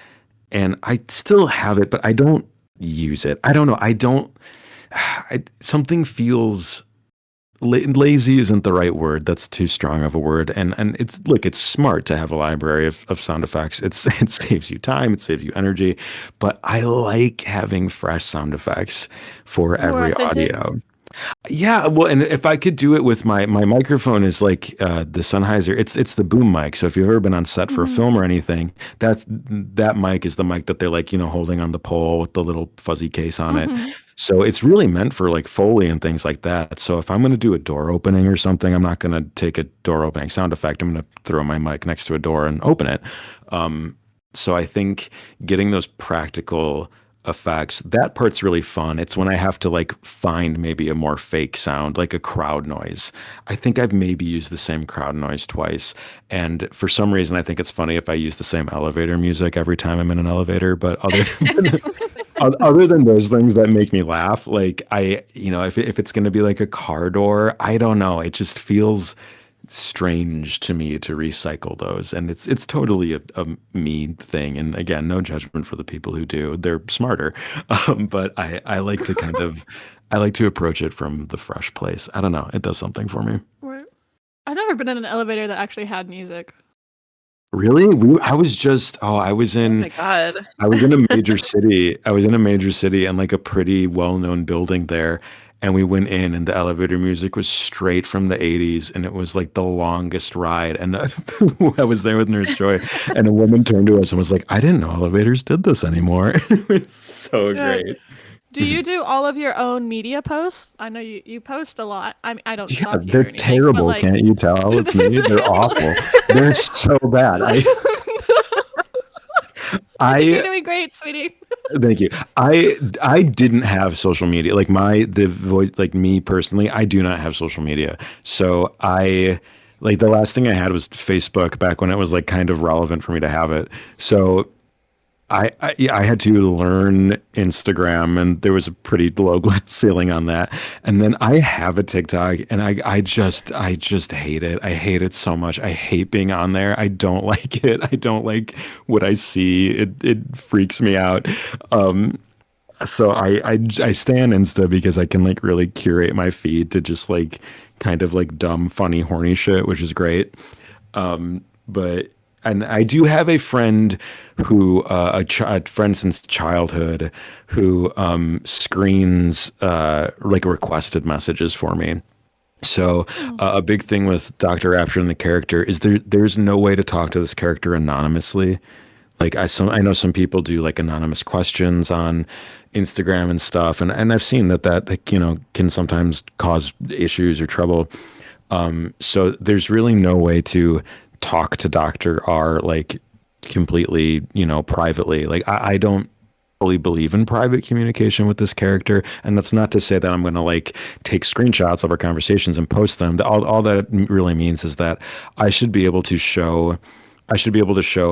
C: and I still have it, but I don't use it. I don't know. Something feels lazy isn't the right word. That's too strong of a word. And it's smart to have a library of sound effects. It saves you time, it saves you energy. But I like having fresh sound effects for every
D: authentic.
C: audio. Yeah, well, and if I could do it with my microphone is like the Sennheiser. It's the boom mic. So if you've ever been on set for a film or anything, that mic is the mic that they're like, holding on the pole with the little fuzzy case on it. So it's really meant for like Foley and things like that. So if I'm going to do a door opening or something, I'm not going to take a door opening sound effect. I'm going to throw my mic next to a door and open it. So I think getting those practical effects, that part's really fun. It's when I have to like find maybe a more fake sound, like a crowd noise. I think I've maybe used the same crowd noise twice. And for some reason, I think it's funny if I use the same elevator music every time I'm in an elevator. But other than those things that make me laugh, like if it's going to be like a car door, I don't know. It just feels strange to me to recycle those, and it's totally a me thing. And again, no judgment for the people who do; they're smarter. But I like to I like to approach it from the fresh place. I don't know; it does something for me.
D: I've never been in an elevator that actually had music.
C: Really? I was
E: Oh my God.
C: I was in a major city. I was in a major city and like a pretty well-known building there. And we went in and the elevator music was straight from the 80s. And it was like the longest ride. And I was there with Nurse Joy. And a woman turned to us and was like, I didn't know elevators did this anymore. It was so great.
D: Do you do all of your own media posts? I know you post a lot. I mean, I don't
C: Yeah,
D: stalk you or
C: they're
D: anything,
C: terrible.
D: but,
C: Can't you tell? It's me. They're awful. They're so bad.
D: You're doing great, sweetie.
C: Thank you. I didn't have social media. Like the voice, like me personally, I do not have social media. So like the last thing I had was Facebook back when it was like kind of relevant for me to have it. So I had to learn Instagram, and there was a pretty low glass ceiling on that. And then I have a TikTok, and I just hate it. I hate it so much. I hate being on there. I don't like it. I don't like what I see. It freaks me out. So I stay on Insta because I can like really curate my feed to just like kind of like dumb, funny, horny shit, which is great. But and I do have a friend who, a friend since childhood, who screens like requested messages for me. So a big thing with drRapture and the character is there's no way to talk to this character anonymously. Like I know some people do like anonymous questions on Instagram and stuff, and I've seen that like, can sometimes cause issues or trouble. So there's really no way to talk to Dr. R like completely, privately. Like I don't fully believe in private communication with this character, and that's not to say that I'm going to like take screenshots of our conversations and post them. All that really means is that I should be able to show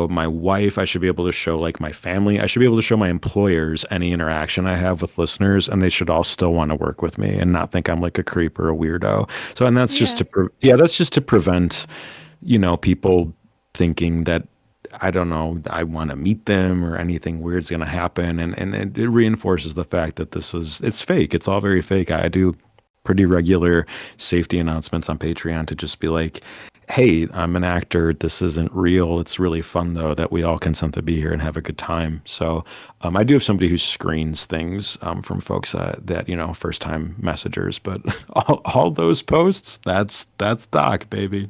C: my wife. I should be able to show like my family. I should be able to show my employers any interaction I have with listeners, and they should all still want to work with me and not think I'm like a creep or a weirdo. So, and that's just to prevent, people thinking that, I don't know, I want to meet them or anything weird's going to happen. And it reinforces the fact that it's fake. It's all very fake. I do pretty regular safety announcements on Patreon to just be like, hey, I'm an actor. This isn't real. It's really fun, though, that we all consent to be here and have a good time. So I do have somebody who screens things from folks that, first-time messengers. But all those posts, that's Doc, baby.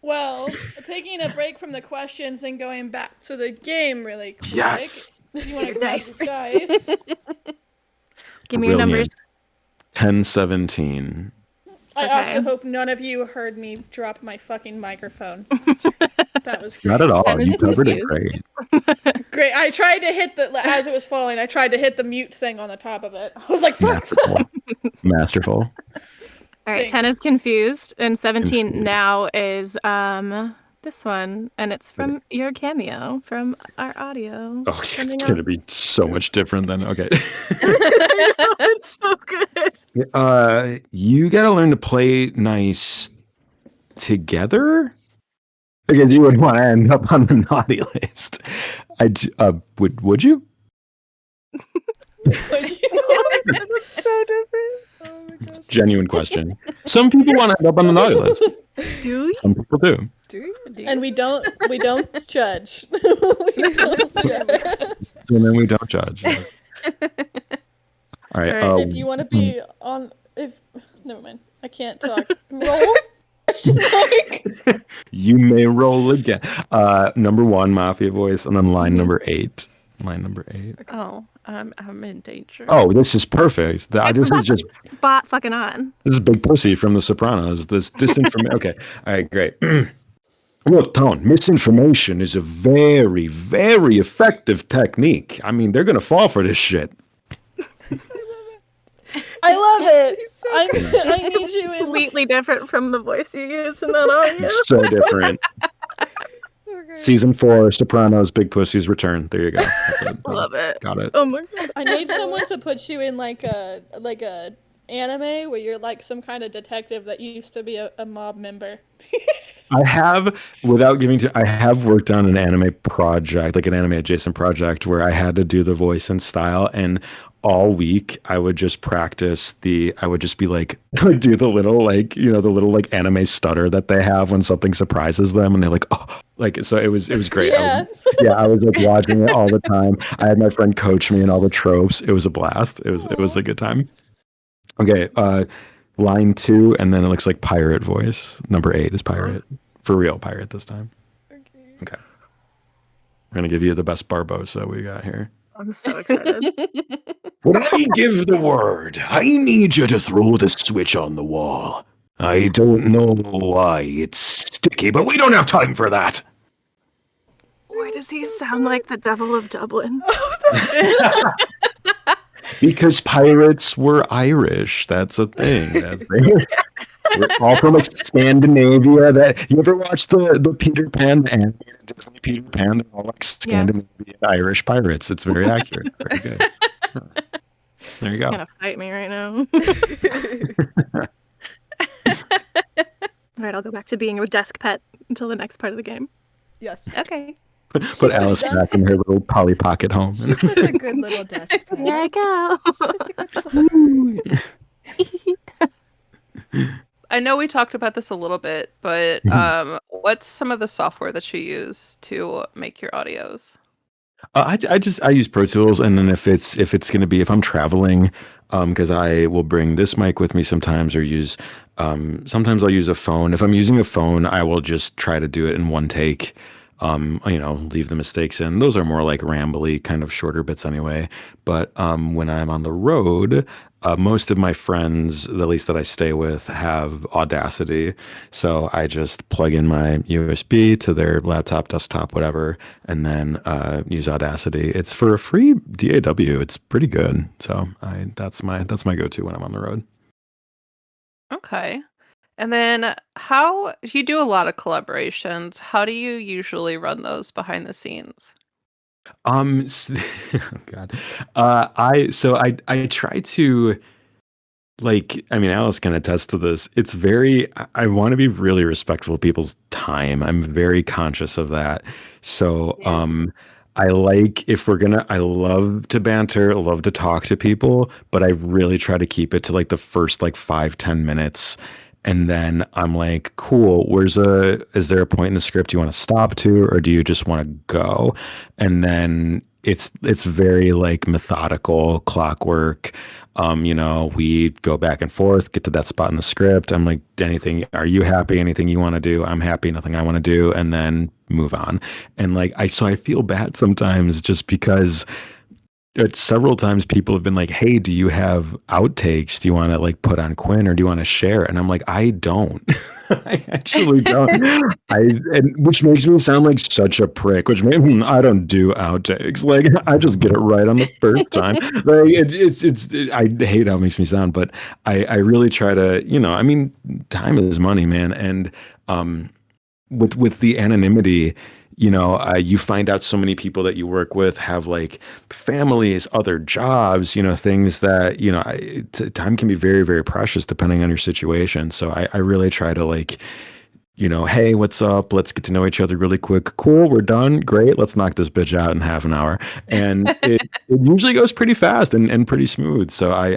D: Well, taking a break from the questions and going back to the game really quick.
C: Yes.
D: You want to grab the dice?
F: Give me your numbers.
C: 10-17.
D: I
F: Okay.
D: also hope none of you heard me drop my fucking microphone. That was great.
C: Not at all.
F: I was
C: You covered it
F: confused.
C: great.
D: Great. I tried to hit as it was falling, I tried to hit the mute thing on the top of it. I was like, fuck.
C: Masterful.
F: All right,
D: Thanks.
F: 10 is confused, and 17
C: Confused.
F: now is this one, and it's from your cameo from our audio.
C: Oh, it's
F: Coming
C: going to
F: up.
C: be so much different than, okay.
F: It's so good.
C: You got to learn to play nice together. Because you would want to end up on the naughty list. Would you?
F: It's so different.
D: Oh
C: Genuine question. Some people want to end up on the naughty list.
F: Do you?
C: Some people do.
B: Do you?
D: And we don't judge. We don't judge.
C: And then we don't judge. Yes. All right.
F: All right,
D: If you want to be on, never mind, I can't talk. Roll. Like,
C: You may roll again. Number 1, Mafia voice, and then line number 8. Line number 8.
E: Oh, I'm in danger.
C: Oh, this is perfect. This is just
F: spot fucking on.
C: this is Big Pussy from The Sopranos. This information. Okay. All right. Great. Look, Tone, misinformation is a very, very effective technique. I mean, they're gonna fall for this shit.
D: I love it.
B: He's so
D: I need you in.
F: Completely different from the voice you use in that audio.
C: So different.
B: Okay.
C: Season 4, Sopranos, Big Pussy's return. There you go. That's it.
F: Love it.
C: Got it.
F: Oh my god.
D: I need someone to put you in like a anime where you're like some kind of detective that used to be a mob member.
C: I have, I have worked on an anime project, like an anime adjacent project, where I had to do the voice and style, and all week I would just practice I would just be like, do the little like anime stutter that they have when something surprises them, and they're like, oh, like, so it was great.
D: Yeah.
C: I was like watching it all the time. I had my friend coach me in all the tropes. It was a blast. It was a good time. Okay, line 2, and then it looks like pirate voice. Number 8 is pirate. For real pirate this time. Okay. We're going to give you the best Barbosa we got here.
F: I'm so excited.
A: When I give the word, I need you to throw the switch on the wall. I don't know why it's sticky, but we don't have time for that.
F: Why does he sound like the Devil of Dublin?
C: Because pirates were Irish. That's a thing. We're all from like Scandinavia. That you ever watch the Peter Pan and Disney Peter Pan? They're all like Scandinavian Irish pirates. It's very accurate. Very good. There you go.
F: You're gonna fight me right now. All right, I'll go back to being a desk pet until the next part of the game.
B: Yes.
E: Okay.
C: Put Alice back in her little Polly Pocket home.
B: She's such a good little desk pet.
F: There I go.
B: Such a good little...
E: I know we talked about this a little bit, but what's some of the software that you use to make your audios?
C: I use Pro Tools, and then if I'm traveling, because I will bring this mic with me sometimes, or sometimes I'll use a phone. If I'm using a phone, I will just try to do it in one take. Leave the mistakes in. Those are more like rambly, kind of shorter bits anyway. But when I'm on the road, most of my friends, at least that I stay with, have Audacity. So I just plug in my USB to their laptop, desktop, whatever, and then use Audacity. It's for a free DAW. It's pretty good. So that's my go-to when I'm on the road.
E: Okay. And then how you do a lot of collaborations. How do you usually run those behind the scenes?
C: Oh God. I try to, like, I mean, Alice can attest to this. It's I want to be really respectful of people's time. I'm very conscious of that. So, I love to banter, love to talk to people, but I really try to keep it to like the first like 5-10 minutes. And then I'm like, cool, is there a point in the script you want to stop to, or do you just want to go? And then it's very like methodical, clockwork. We go back and forth, get to that spot in the script. I'm like, are you happy? Anything you want to do? I'm happy. Nothing I want to do. And then move on. And like, I feel bad sometimes just because several times people have been like, hey, do you have outtakes? Do you want to like put on Quinn, or do you want to share? And I'm like, I don't. I actually don't. Which makes me sound like such a prick, which maybe I don't do outtakes. Like, I just get it right on the first time. Like, I hate how it makes me sound, but I really try to, I mean, time is money, man. And with the anonymity, you find out so many people that you work with have like families, other jobs, things that, time can be very, very precious depending on your situation. So I really try to like, hey, what's up? Let's get to know each other really quick. Cool, we're done. Great, let's knock this bitch out in half an hour. And it usually goes pretty fast and pretty smooth. So I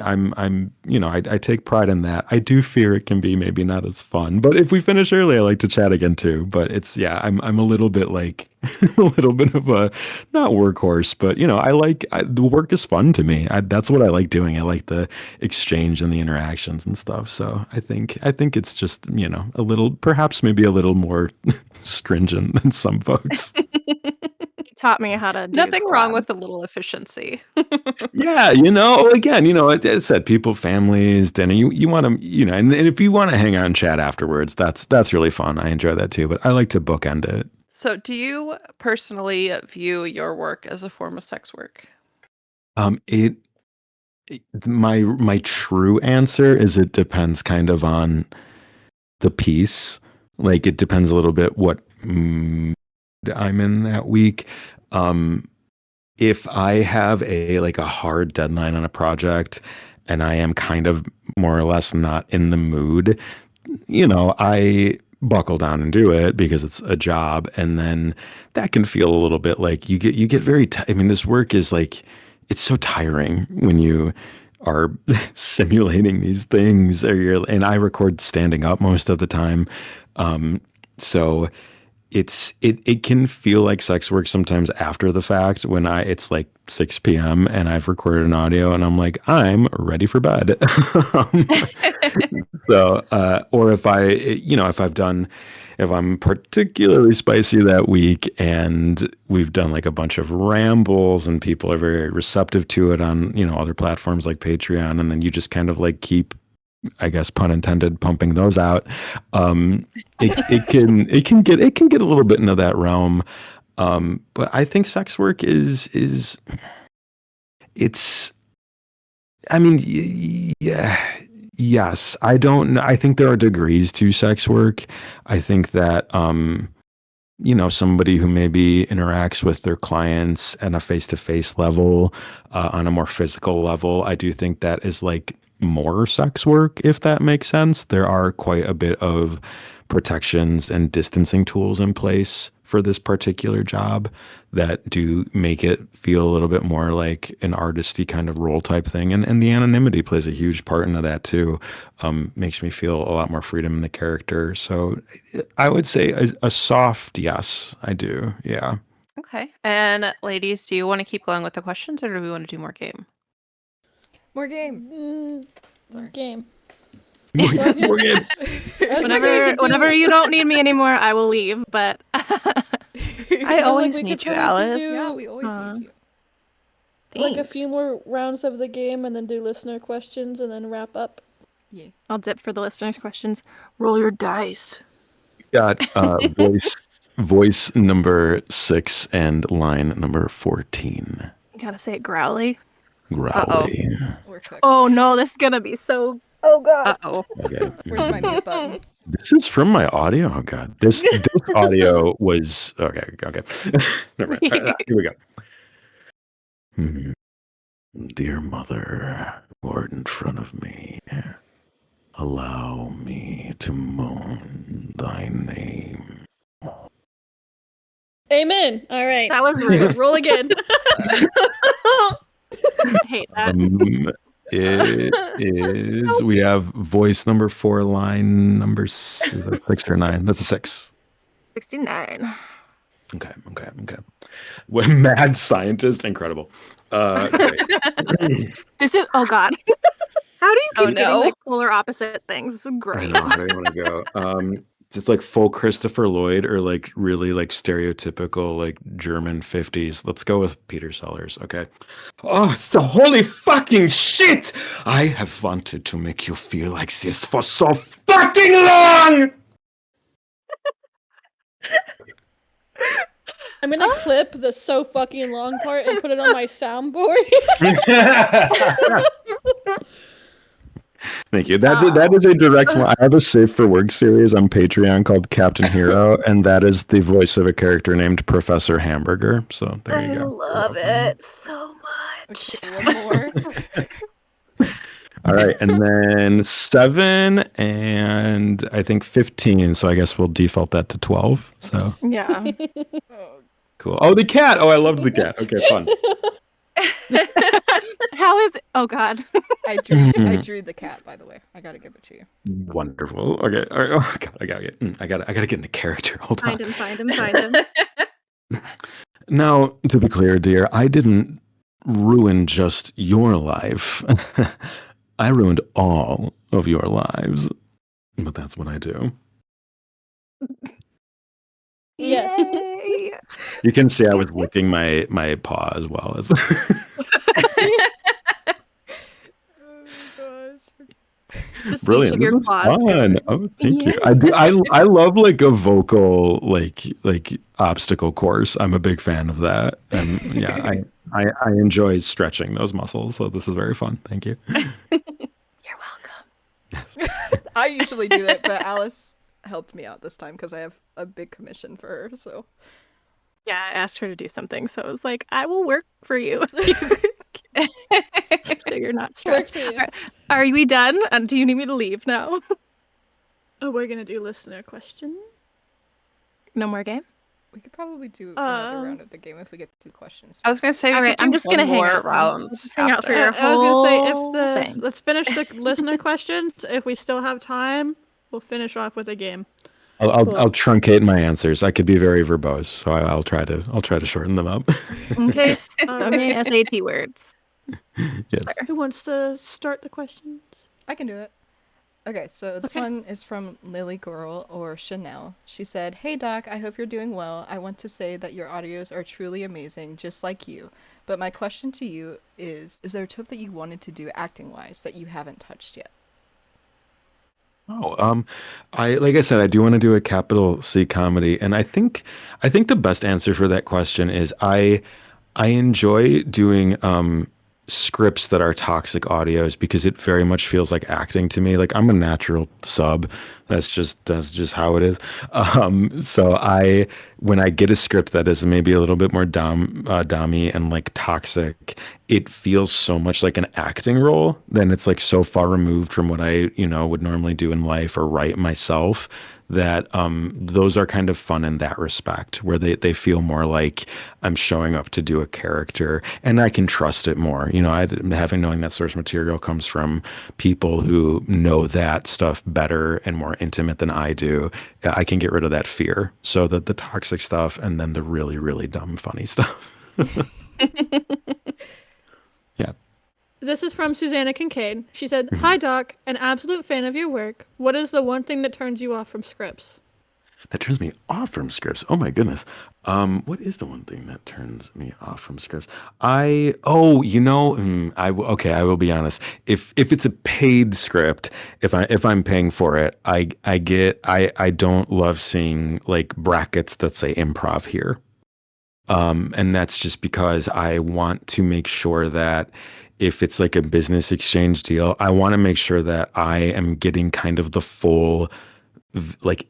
C: take pride in that. I do fear it can be maybe not as fun, but if we finish early, I like to chat again too. But I'm a little bit like a little bit of a not workhorse, but the work is fun to me. That's what I like doing. I like the exchange and the interactions and stuff. So I think it's just a little, perhaps maybe a little more stringent than some folks.
F: You taught me how to do
E: Nothing wrong
F: collabs.
E: with a little efficiency.
C: Yeah, again, as I said, people, families, dinner. You want to, and if you want to hang out and chat afterwards, that's really fun. I enjoy that too. But I like to bookend it.
E: So, do you personally view your work as a form of sex work?
C: My true answer is it depends kind of on the piece. Like it depends a little bit what mood I'm in that week. If I have a hard deadline on a project and I am kind of more or less not in the mood, I buckle down and do it because it's a job, and then that can feel a little bit like you get very I mean, this work is like, it's so tiring when you are simulating these things, and I record standing up most of the time. So it can feel like sex work sometimes after the fact when it's like 6 p.m. and I've recorded an audio and I'm like, I'm ready for bed. So, or if I'm particularly spicy that week and we've done like a bunch of rambles and people are very receptive to it on, other platforms like Patreon, and then you just kind of like keep, I guess, pun intended, pumping those out. It can get a little bit into that realm. But I think sex work yes. I don't know. I think there are degrees to sex work. I think that, somebody who maybe interacts with their clients at a face-to-face level, on a more physical level, I do think that is like more sex work, if that makes sense. There are quite a bit of protections and distancing tools in place for this particular job that do make it feel a little bit more like an artisty kind of role type thing. And the anonymity plays a huge part into that too. Makes me feel a lot more freedom in the character. So I would say a soft yes, I do. Yeah.
E: Okay. And ladies, do you want to keep going with the questions, or do we want to do more game?
B: More game. Sorry.
D: Game.
C: More game.
F: Whenever you don't need me anymore, I will leave. But
E: I always
D: we
E: need
D: could
E: you,
D: probably
E: Alice.
B: Yeah, we always need you.
D: like a
F: thanks.
D: few more rounds of the game and then do listener questions and then wrap up.
B: Yeah.
F: I'll dip for the listeners' questions. Roll your dice.
C: Got voice number 6 and line number 14.
F: You gotta say it growly.
C: Growly.
B: We're cooked.
F: Oh no, this is gonna be so. Oh god.
E: Uh-oh.
C: Okay.
B: Where's my mute button?
C: This is from my audio. Oh god. This audio was okay. Never mind. All right, here we go. Dear mother, who art in front of me, allow me to moan thy name.
D: Amen. All right.
F: That was rude.
D: Roll again.
F: I hate that.
C: It is. We have voice number 4, line number is that 6 or 9? That's a 6.
F: 69.
C: Okay. When mad scientist, incredible. Okay.
F: This is. Oh god. How do you keep
E: Oh,
F: getting
E: no.
F: like polar opposite things? This is
C: I
F: great.
C: know. How do you want to go? Just like full Christopher Lloyd or like really like stereotypical like German 50s. Let's go with Peter Sellers. Okay. Oh, so holy fucking shit! I have wanted to make you feel like this for so fucking long!
D: I'm gonna clip the so fucking long part and put it on my soundboard.
C: Thank you. That is a direct line. I have a Safe for Work series on Patreon called Captain Hero, and that is the voice of a character named Professor Hamburger. So there you go.
F: I love it so much.
B: Okay, one more.
C: All right, and then 7 and I think 15. So I guess we'll default that to 12. So
F: Yeah.
C: cool. Oh, the cat. Oh, I loved the cat. Okay, fun.
F: How is it? Oh God.
B: I drew the cat, by the way. I gotta give it to you.
C: Wonderful. Okay. All right. Oh God, I gotta get into character. Hold on.
F: Find him.
C: Now, to be clear, dear, I didn't ruin just your life. I ruined all of your lives. But that's what I do.
D: Yes.
F: Yay.
C: You can see I was licking my paw as well as.
B: Oh my gosh.
F: Just
C: Brilliant.
F: each of
C: This
F: your
C: is
F: claws.
C: fun. Oh, thank you. I love like a vocal like obstacle course. I'm a big fan of that. And yeah, I enjoy stretching those muscles. So this is very fun. Thank you.
F: You're welcome.
B: I usually do that, but Alice helped me out this time because I have a big commission for her. So
F: Yeah, I asked her to do something, so I was like, I will work for you. So you're not stressed.
D: for you.
F: Are we done? Do you need me to leave now?
D: Oh, we're gonna do listener question.
F: No more game?
B: we could probably do another
D: Um,
B: round of the game if we get 2 questions.
E: I was gonna say, we
F: All
E: could
F: right, I'm
E: do
F: just
E: one
F: gonna hang
E: more
F: out.
E: round
F: I'll just hang out for
E: after.
F: your
D: I was gonna say
F: whole thing.
D: let's finish the listener questions. If we still have time, we'll finish off with a game.
C: I'll
F: Cool.
C: truncate my answers. I could be very verbose, so I'll try to shorten them up.
F: Okay, so many SAT words.
C: Yes.
D: Who wants to start the questions?
B: I can do it. Okay, so this one is from Lily Girl or Chanel. She said, "Hey Doc, I hope you're doing well. I want to say that your audios are truly amazing, just like you. But my question to you is there a trope that you wanted to do acting-wise that you haven't touched yet?"
C: Oh, like I said, I do want to do a capital C comedy, and I think the best answer for that question is I enjoy doing scripts that are toxic audios because it very much feels like acting to me. Like I'm a natural sub. That's just how it is. So when I get a script that is maybe a little bit more dommy and like toxic, it feels so much like an acting role. Then it's like so far removed from what I would normally do in life or write myself, that those are kind of fun in that respect, where they feel more like I'm showing up to do a character and I can trust it more. Knowing that source material comes from people who know that stuff better and more intimate than I do, I can get rid of that fear. So that the toxic stuff and then the really, really dumb, funny stuff. Yeah.
D: This is from Susanna Kincaid. She said, "Hi Doc, an absolute fan of your work. What is the one thing that turns you off from scripts?"
C: That turns me off from scripts. Oh my goodness. What is the one thing that turns me off from scripts? I will be honest. If it's a paid script, if I'm paying for it, I don't love seeing like brackets that say improv here. And that's just because I want to make sure that if it's like a business exchange deal, I want to make sure that I am getting kind of the full like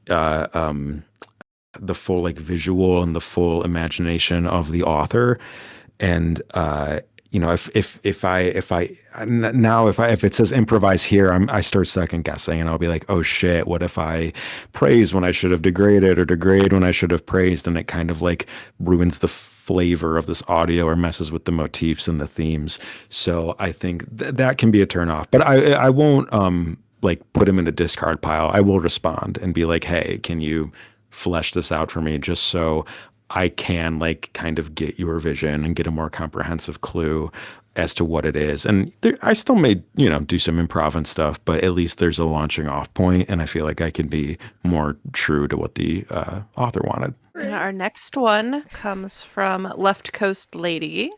C: visual and the full imagination of the author. And if it says improvise here, I start second guessing and I'll be like, oh shit, what if I praise when I should have degraded or degrade when I should have praised? And it kind of like ruins the flavor of this audio or messes with the motifs and the themes. So I think that can be a turnoff, but I won't like put him in a discard pile. I will respond and be like, hey, can you flesh this out for me just so I can like kind of get your vision and get a more comprehensive clue as to what it is. And I still may, do some improv and stuff, but at least there's a launching off point, and I feel like I can be more true to what the author wanted.
E: And our next one comes from Left Coast Lady.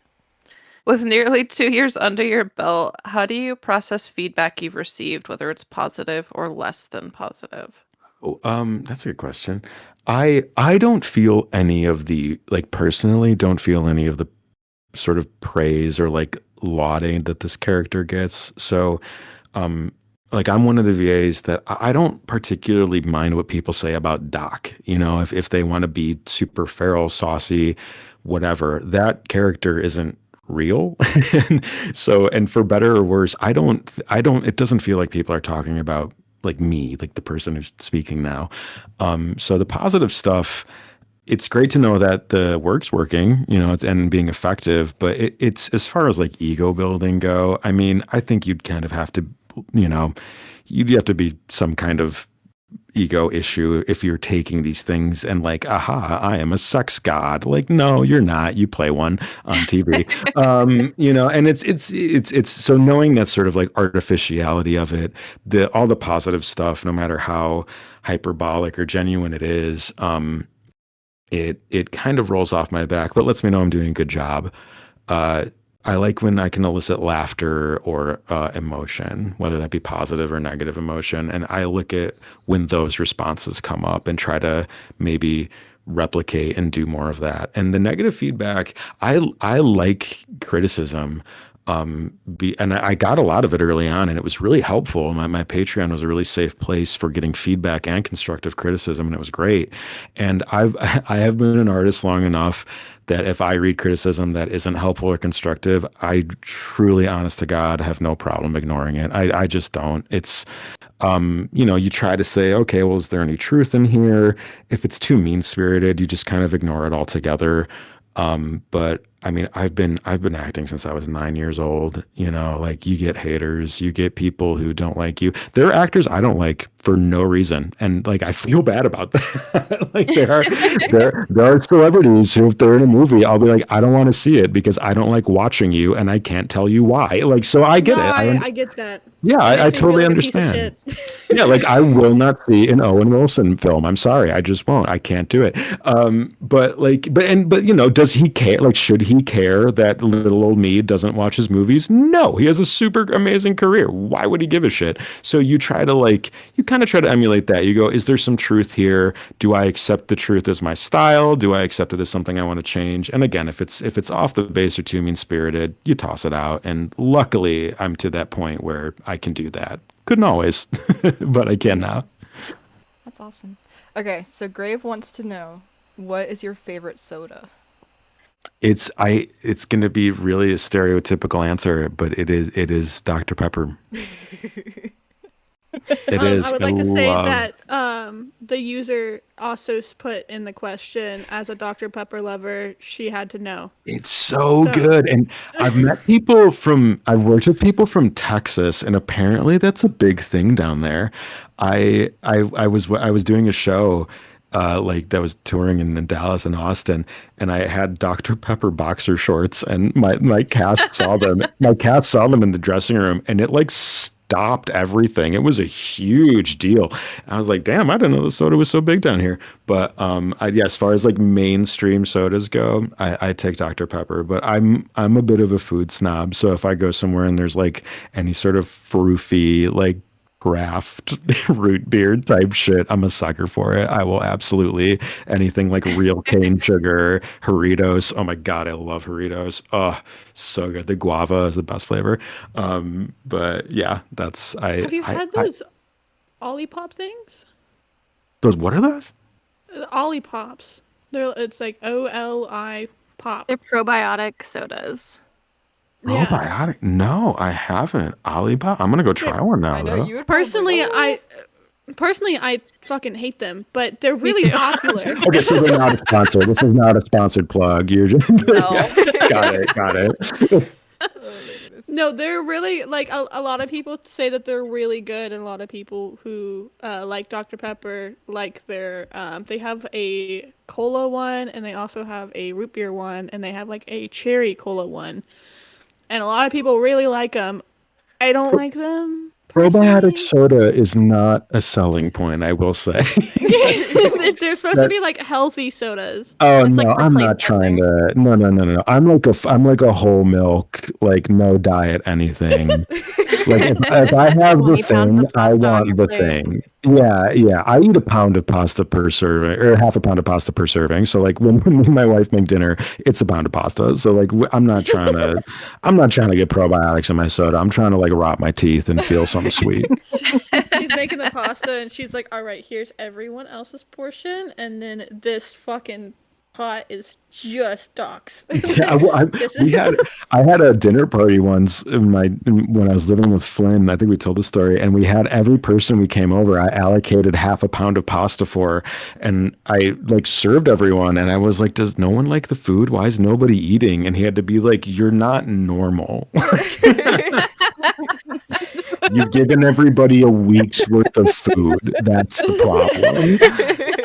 E: With nearly 2 years under your belt, how do you process feedback you've received, whether it's positive or less than positive?
C: Oh, that's a good question. I don't feel any of the, like, personally don't feel any of the sort of praise or like lauding that this character gets. So like I'm one of the VAs that I don't particularly mind what people say about Doc. If they want to be super feral, saucy, whatever, that character isn't real. And so, and for better or worse, it doesn't feel like people are talking about like me, like the person who's speaking now. So the positive stuff, it's great to know that the work's working, and being effective, but it's as far as like ego building go. I mean, I think you'd kind of have to, you'd have to be some kind of ego issue if you're taking these things and like, aha, I am a sex god. Like, no, you're not. You play one on TV. And it's so knowing that sort of like artificiality of it, all the positive stuff, no matter how hyperbolic or genuine it is, it kind of rolls off my back, but lets me know I'm doing a good job. I like when I can elicit laughter or emotion, whether that be positive or negative emotion. And I look at when those responses come up and try to maybe replicate and do more of that. And the negative feedback, I like criticism. And I got a lot of it early on, and it was really helpful. My Patreon was a really safe place for getting feedback and constructive criticism, and it was great. And I have been an artist long enough that if I read criticism that isn't helpful or constructive, I truly, honest to God, have no problem ignoring it. I just don't. It's, you try to say, okay, well, is there any truth in here? If it's too mean-spirited, you just kind of ignore it altogether. But I mean, I've been acting since I was 9 years old. Like you get haters, you get people who don't like you. There are actors I don't like for no reason, and like I feel bad about that. Like there are celebrities who, if they're in a movie, I'll be like, I don't want to see it because I don't like watching you, and I can't tell you why. Like, so I get it.
D: I get that.
C: Yeah, I totally understand. Yeah, like I will not see an Owen Wilson film. I'm sorry, I just won't. I can't do it. But does he care? Like, should he care that little old me doesn't watch his movies? No, he has a super amazing career. Why would he give a shit? So you kind of try to emulate that. You go, is there some truth here? Do I accept the truth as my style? Do I accept it as something I want to change? And again, if it's off the base or too mean-spirited, you toss it out. And luckily, I'm to that point where I can do that. Couldn't always, but I can now.
B: That's awesome. Okay, so Grave wants to know, what is your favorite soda?
C: It's going to be really a stereotypical answer, but it is Dr. Pepper.
D: I would like to say that the user also put in the question, as a Dr. Pepper lover, she had to know.
C: It's so good. And I've worked with people from Texas, and apparently that's a big thing down there. I was doing a show that was touring in Dallas and Austin, and I had Dr. Pepper boxer shorts, and my cast saw them. My cast saw them in the dressing room, and it like stopped everything. It was a huge deal. I was like, damn, I didn't know the soda was so big down here. But as far as like mainstream sodas go, I take Dr. Pepper. But I'm a bit of a food snob, so if I go somewhere and there's like any sort of froofy like craft root beer type shit, I'm a sucker for it. I will absolutely anything like real cane sugar, Doritos. Oh my God, I love Doritos. Oh, so good. The guava is the best flavor. But yeah,
D: Have you had those Olipop things?
C: Those, what are those?
D: Olipops. It's like OLI pop.
F: They're probiotic sodas.
D: Yeah.
C: Probiotic? No, I haven't. Olipop? I'm gonna go try one now.
B: I know
C: though.
B: you would
D: Personally, I fucking hate them, but they're really popular.
C: Okay, so they're not a sponsor. This is not a sponsored plug. You're just got it.
D: No, they're really like a lot of people say that they're really good, and a lot of people who like Dr. Pepper like their they have a cola one, and they also have a root beer one, and they have like a cherry cola one, and a lot of people really like them. I don't like them.
C: Probiotic soda is not a selling point, I will say.
D: They're supposed to be like healthy sodas.
C: Oh
F: It's
C: no,
F: like
C: I'm not trying to. No. I'm like a whole milk, like no diet anything. Like if I have the
F: 20 pounds
C: thing,
F: of
C: I
F: pasta on
C: want
F: your
C: the
F: plate.
C: thing. Yeah. I eat a pound of pasta per serving, or half a pound of pasta per serving. So like when me and my wife make dinner, it's a pound of pasta. So like I'm not trying to get probiotics in my soda. I'm trying to like rot my teeth and feel something sweet.
D: She's making the pasta, and she's like, all right, here's everyone else's portion, and then this fucking hot is just Doc's.
C: Yeah, I had a dinner party once when I was living with Flynn. I think we told the story, and we had every person we came over. I allocated half a pound of pasta for, and I like served everyone. And I was like, "Does no one like the food? Why is nobody eating?" And he had to be like, "You're not normal. You've given everybody a week's worth of food. That's the problem."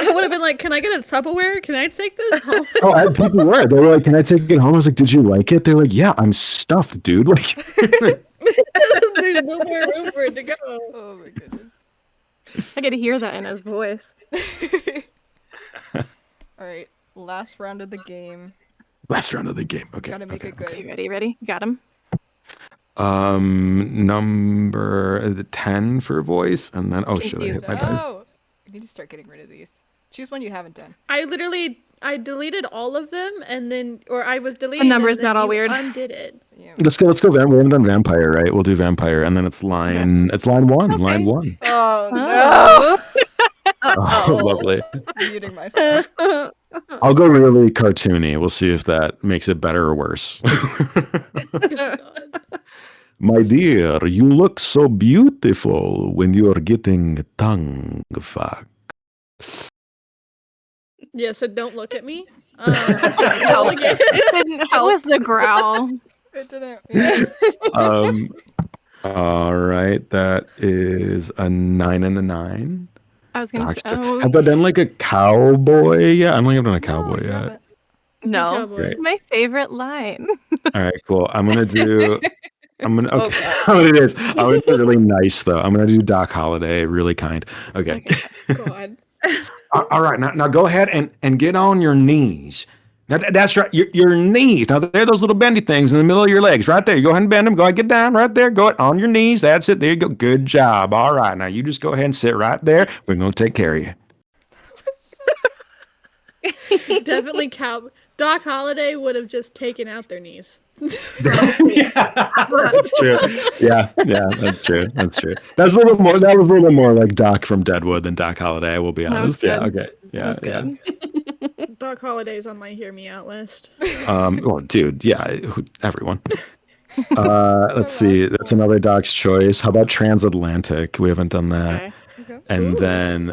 D: I would have been like, "Can I get a Tupperware? Can I take this home?"
C: People were. They were like, "Can I take it home?" I was like, "Did you like it?" They're like, "Yeah, I'm stuffed, dude." Like,
D: There's no more room for it to go.
B: Oh my goodness.
F: I could hear that in his voice.
B: All right, last round of the game.
C: last round of the game. Okay.
B: Gotta make it good.
F: Okay, ready? You got him?
C: Number 10 for voice, and then should I hit my dice?
B: Oh, you need to start getting rid of these. Choose one you haven't done.
D: I deleted all of them, and then, or I was deleting
F: The number's
D: them, and
F: not all
D: you
F: weird.
D: undid it.
B: Yeah.
C: Let's go. We haven't done vampire, right? We'll do vampire, and then it's line. It's line one.
F: Okay.
C: Line one.
B: Oh no!
C: Oh, lovely.
B: I'm muting myself.
C: I'll go really cartoony. We'll see if that makes it better or worse. My dear, you look so beautiful when you're getting tongue fucked.
D: Yeah, so don't look at me.
E: It didn't
F: That
E: help.
F: was the growl.
B: It didn't. Yeah.
C: All right, that is a 9 and a 9.
F: I was gonna say,
C: Have I done like a cowboy yet? I don't think I've done a cowboy
B: you
C: yet.
B: haven't.
E: No.
C: Great.
F: my favorite line.
C: All right, cool. I'm gonna do. Okay.
E: Oh,
C: How it is? I'm gonna do really nice though. I'm gonna do Doc Holliday, really kind. Okay.
D: God.
C: All right. Now go ahead and get on your knees. Now that's right. Your knees. Now they're those little bendy things in the middle of your legs, right there. You go ahead and bend them. Go ahead, get down right there. Go on your knees. That's it. There you go. Good job. All right. Now you just go ahead and sit right there. We're gonna take care of you.
D: Definitely Doc Holliday would have just taken out their knees.
C: That's true. Yeah, that's true. That was a little more like Doc from Deadwood than Doc Holliday. I will be
F: That was
C: honest. Yeah.
F: good.
C: Okay. Yeah.
F: That was good.
D: Doc Holliday's on my hear me out list.
C: Well, dude. Yeah. Everyone. Let's see.
B: last
C: That's another Doc's choice. How about transatlantic? We haven't done that.
F: Okay.
B: Okay.
C: And
D: Ooh.
C: then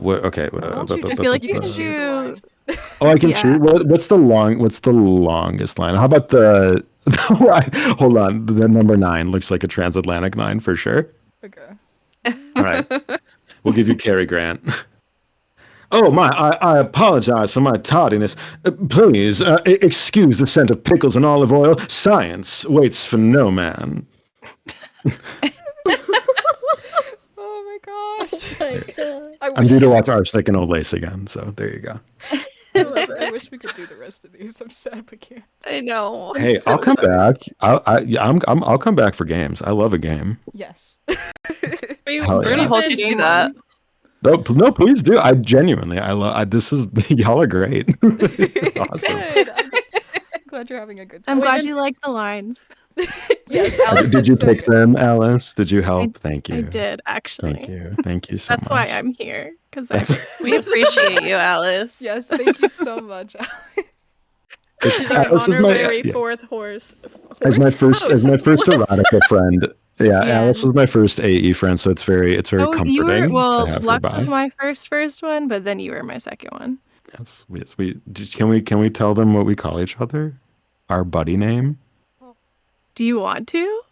C: what? Okay.
B: Why don't you
F: I
B: just
F: feel like
B: you can
F: you
B: choose a line.
C: Oh, I can
F: Yeah.
C: choose. What's the longest line? How about the? Hold on. The number 9 looks like a transatlantic 9 for sure.
B: Okay.
C: All right. We'll give you Cary Grant. Oh my! I apologize for my tardiness. Please excuse the scent of pickles and olive oil. Science waits for no man.
B: Oh my gosh.
D: My God.
C: I'm due to watch Arsenic and Old Lace again, so there you go.
B: I wish we could do the rest of these. I'm sad we can't.
E: I know.
C: Hey, I'll come back. I'll come back for games. I love a game.
B: Yes.
C: Hell
E: We're gonna
C: yeah.
E: hold you to that.
C: No, please do. I genuinely, I love. This is y'all are great. Awesome.
B: Good. I'm glad you're having a good
F: I'm
B: time.
F: glad you like the lines.
B: Yes, Alice
C: Did you
B: say
C: pick
B: it.
C: them, Alice? Did you help? Thank you.
F: I did, actually.
C: Thank you. Thank you so
F: That's
C: much.
F: why I'm here. Because
E: We appreciate you, Alice.
B: Yes, thank you so much, Alice.
D: She's our
C: Alice is my-
D: honorary
C: yeah.
D: fourth horse.
C: As my first erotica friend. Yeah,
F: Yeah.
C: Alice was my first AE friend, so it's very comforting
F: you were,
C: to have her
F: Lux
C: by.
F: was my first one, but then you were my second one.
C: Yes, can we tell them what we call each other? Our buddy name?
F: Do you want to?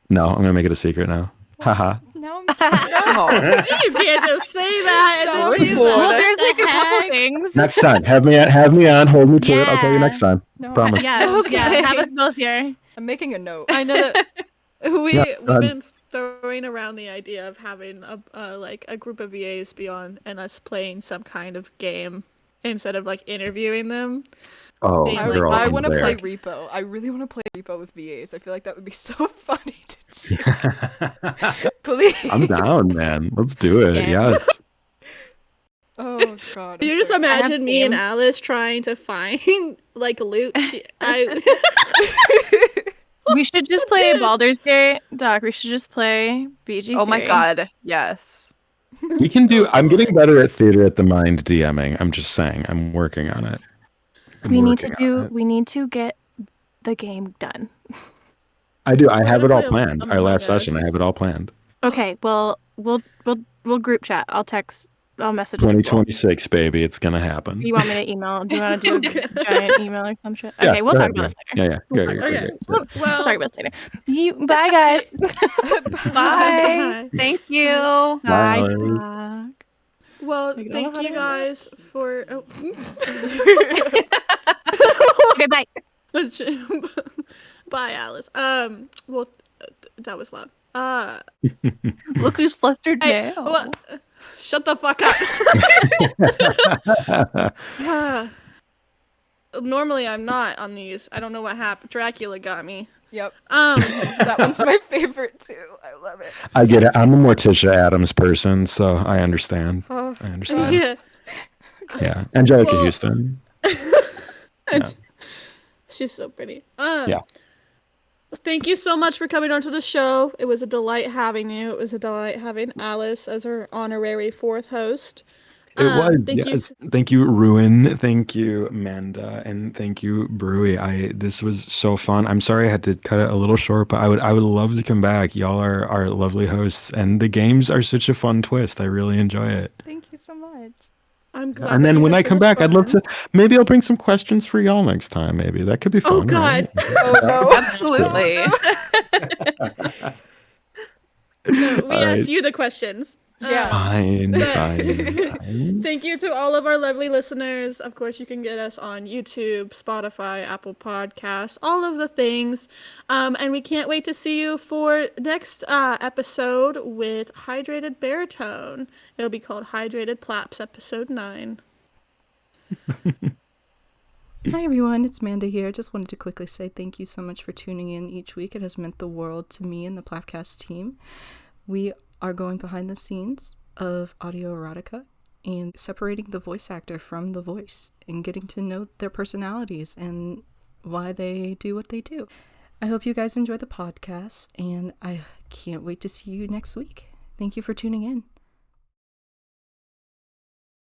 C: No, I'm gonna make it a secret now. Haha.
B: No,
E: Oh.
D: You can't just say that and
B: No,
D: then do
B: it's
D: that.
B: not.
F: Well,
D: What
F: there's
D: the
F: like a couple
D: heck?
F: things.
C: Next time, have me on, hold me to it. I'll tell you
F: Yeah.
C: next time.
B: no.
C: Promise.
F: Yeah,
D: Okay.
F: have us both here.
B: I'm making a note.
D: I know that we've
C: go ahead.
D: been throwing around the idea of having a group of VAs be on and us playing some kind of game instead of like interviewing them.
C: Oh,
D: I
C: they're all
B: I
C: in
B: want to
C: there.
B: play Repo. I really want to play Repo with VAs. I feel like that would be so funny to do. Please.
C: I'm down, man. Let's do it.
F: Yeah.
C: Yes.
B: Oh god.
D: You
B: I'm
D: just
B: so excited.
D: imagine me and
F: same.
D: Alice trying to find like loot.
F: We should just play Baldur's Gate. Doc, we should just play BG.
E: Oh my god. Yes.
C: We can do. I'm getting better at theater at the mind DMing. I'm just saying. I'm working on it.
F: We need to get the game done.
C: I do. I
D: We're
C: have
D: gonna
C: it all
D: play
C: planned. Our
D: Among
C: last session, I
D: Us.
C: have it all planned.
F: Okay, well, we'll group chat. I'll message people.
C: 2026, baby. It's gonna happen.
F: You want me to email? Do you want to do a giant email or some shit?
C: Yeah,
F: Okay, we'll
C: go
F: talk
C: ahead,
F: about this
C: go
F: later.
C: ahead.
F: We'll
C: Yeah.
F: talk about
C: Yeah.
F: this.
C: Yeah.
F: We'll talk about this later. Bye, guys.
E: Bye. Thank you.
C: Bye,
F: Bye.
C: Alice.
F: Doc.
D: Well,
F: I don't know
D: thank
F: how
D: you
F: to-
D: guys for. Oh.
F: Okay, bye.
D: Bye, Alice. Well, that was loud.
E: Look who's flustered
D: Hey,
E: now.
D: well, shut the fuck up. Normally, I'm not on these. I don't know what happened. Dracula got me.
B: Yep.
D: Um,
B: That one's my favorite too. I love it.
C: I get it. I'm a Morticia Adams person, so I understand.
B: Oh.
C: I understand.
D: yeah.
C: Yeah. Angelica
D: Well-
C: Houston. Yeah.
D: She's so pretty.
C: Yeah.
D: Thank you so much for coming onto the show. It was a delight having you. It was a delight having Alice as our honorary fourth host.
C: It was.
D: Thank
C: Yes. Thank you, Ruin. Thank you, Amanda, and thank you, Brewy. This was so fun. I'm sorry I had to cut it a little short, but I would love to come back. Y'all are lovely hosts, and the games are such a fun twist. I really enjoy it.
B: Thank you so much.
D: I'm glad.
C: And
D: that
C: then
D: you
C: when
D: had
C: I come
D: so much
C: back, I'd love
D: fun.
C: to. Maybe I'll bring some questions for y'all next time. Maybe that could be fun.
D: Oh God.
C: right?
B: Oh no.
E: Absolutely.
D: No, we
C: All
D: asked
C: right.
D: you the questions.
B: Yeah.
C: Fine.
D: But-
C: Fine.
D: Thank you to all of our lovely listeners. Of course, you can get us on YouTube, Spotify, Apple Podcasts, all of the things. And we can't wait to see you for next episode with Hydrated Baritone. It'll be called Hydrated Plaps, episode 9.
B: Hi everyone, it's Amanda here. Just wanted to quickly say thank you so much for tuning in each week. It has meant the world to me and the PlapCast team. We are going behind the scenes of audio erotica and separating the voice actor from the voice and getting to know their personalities and why they do what they do. I hope you guys enjoy the podcast and I can't wait to see you next week. Thank you for tuning in.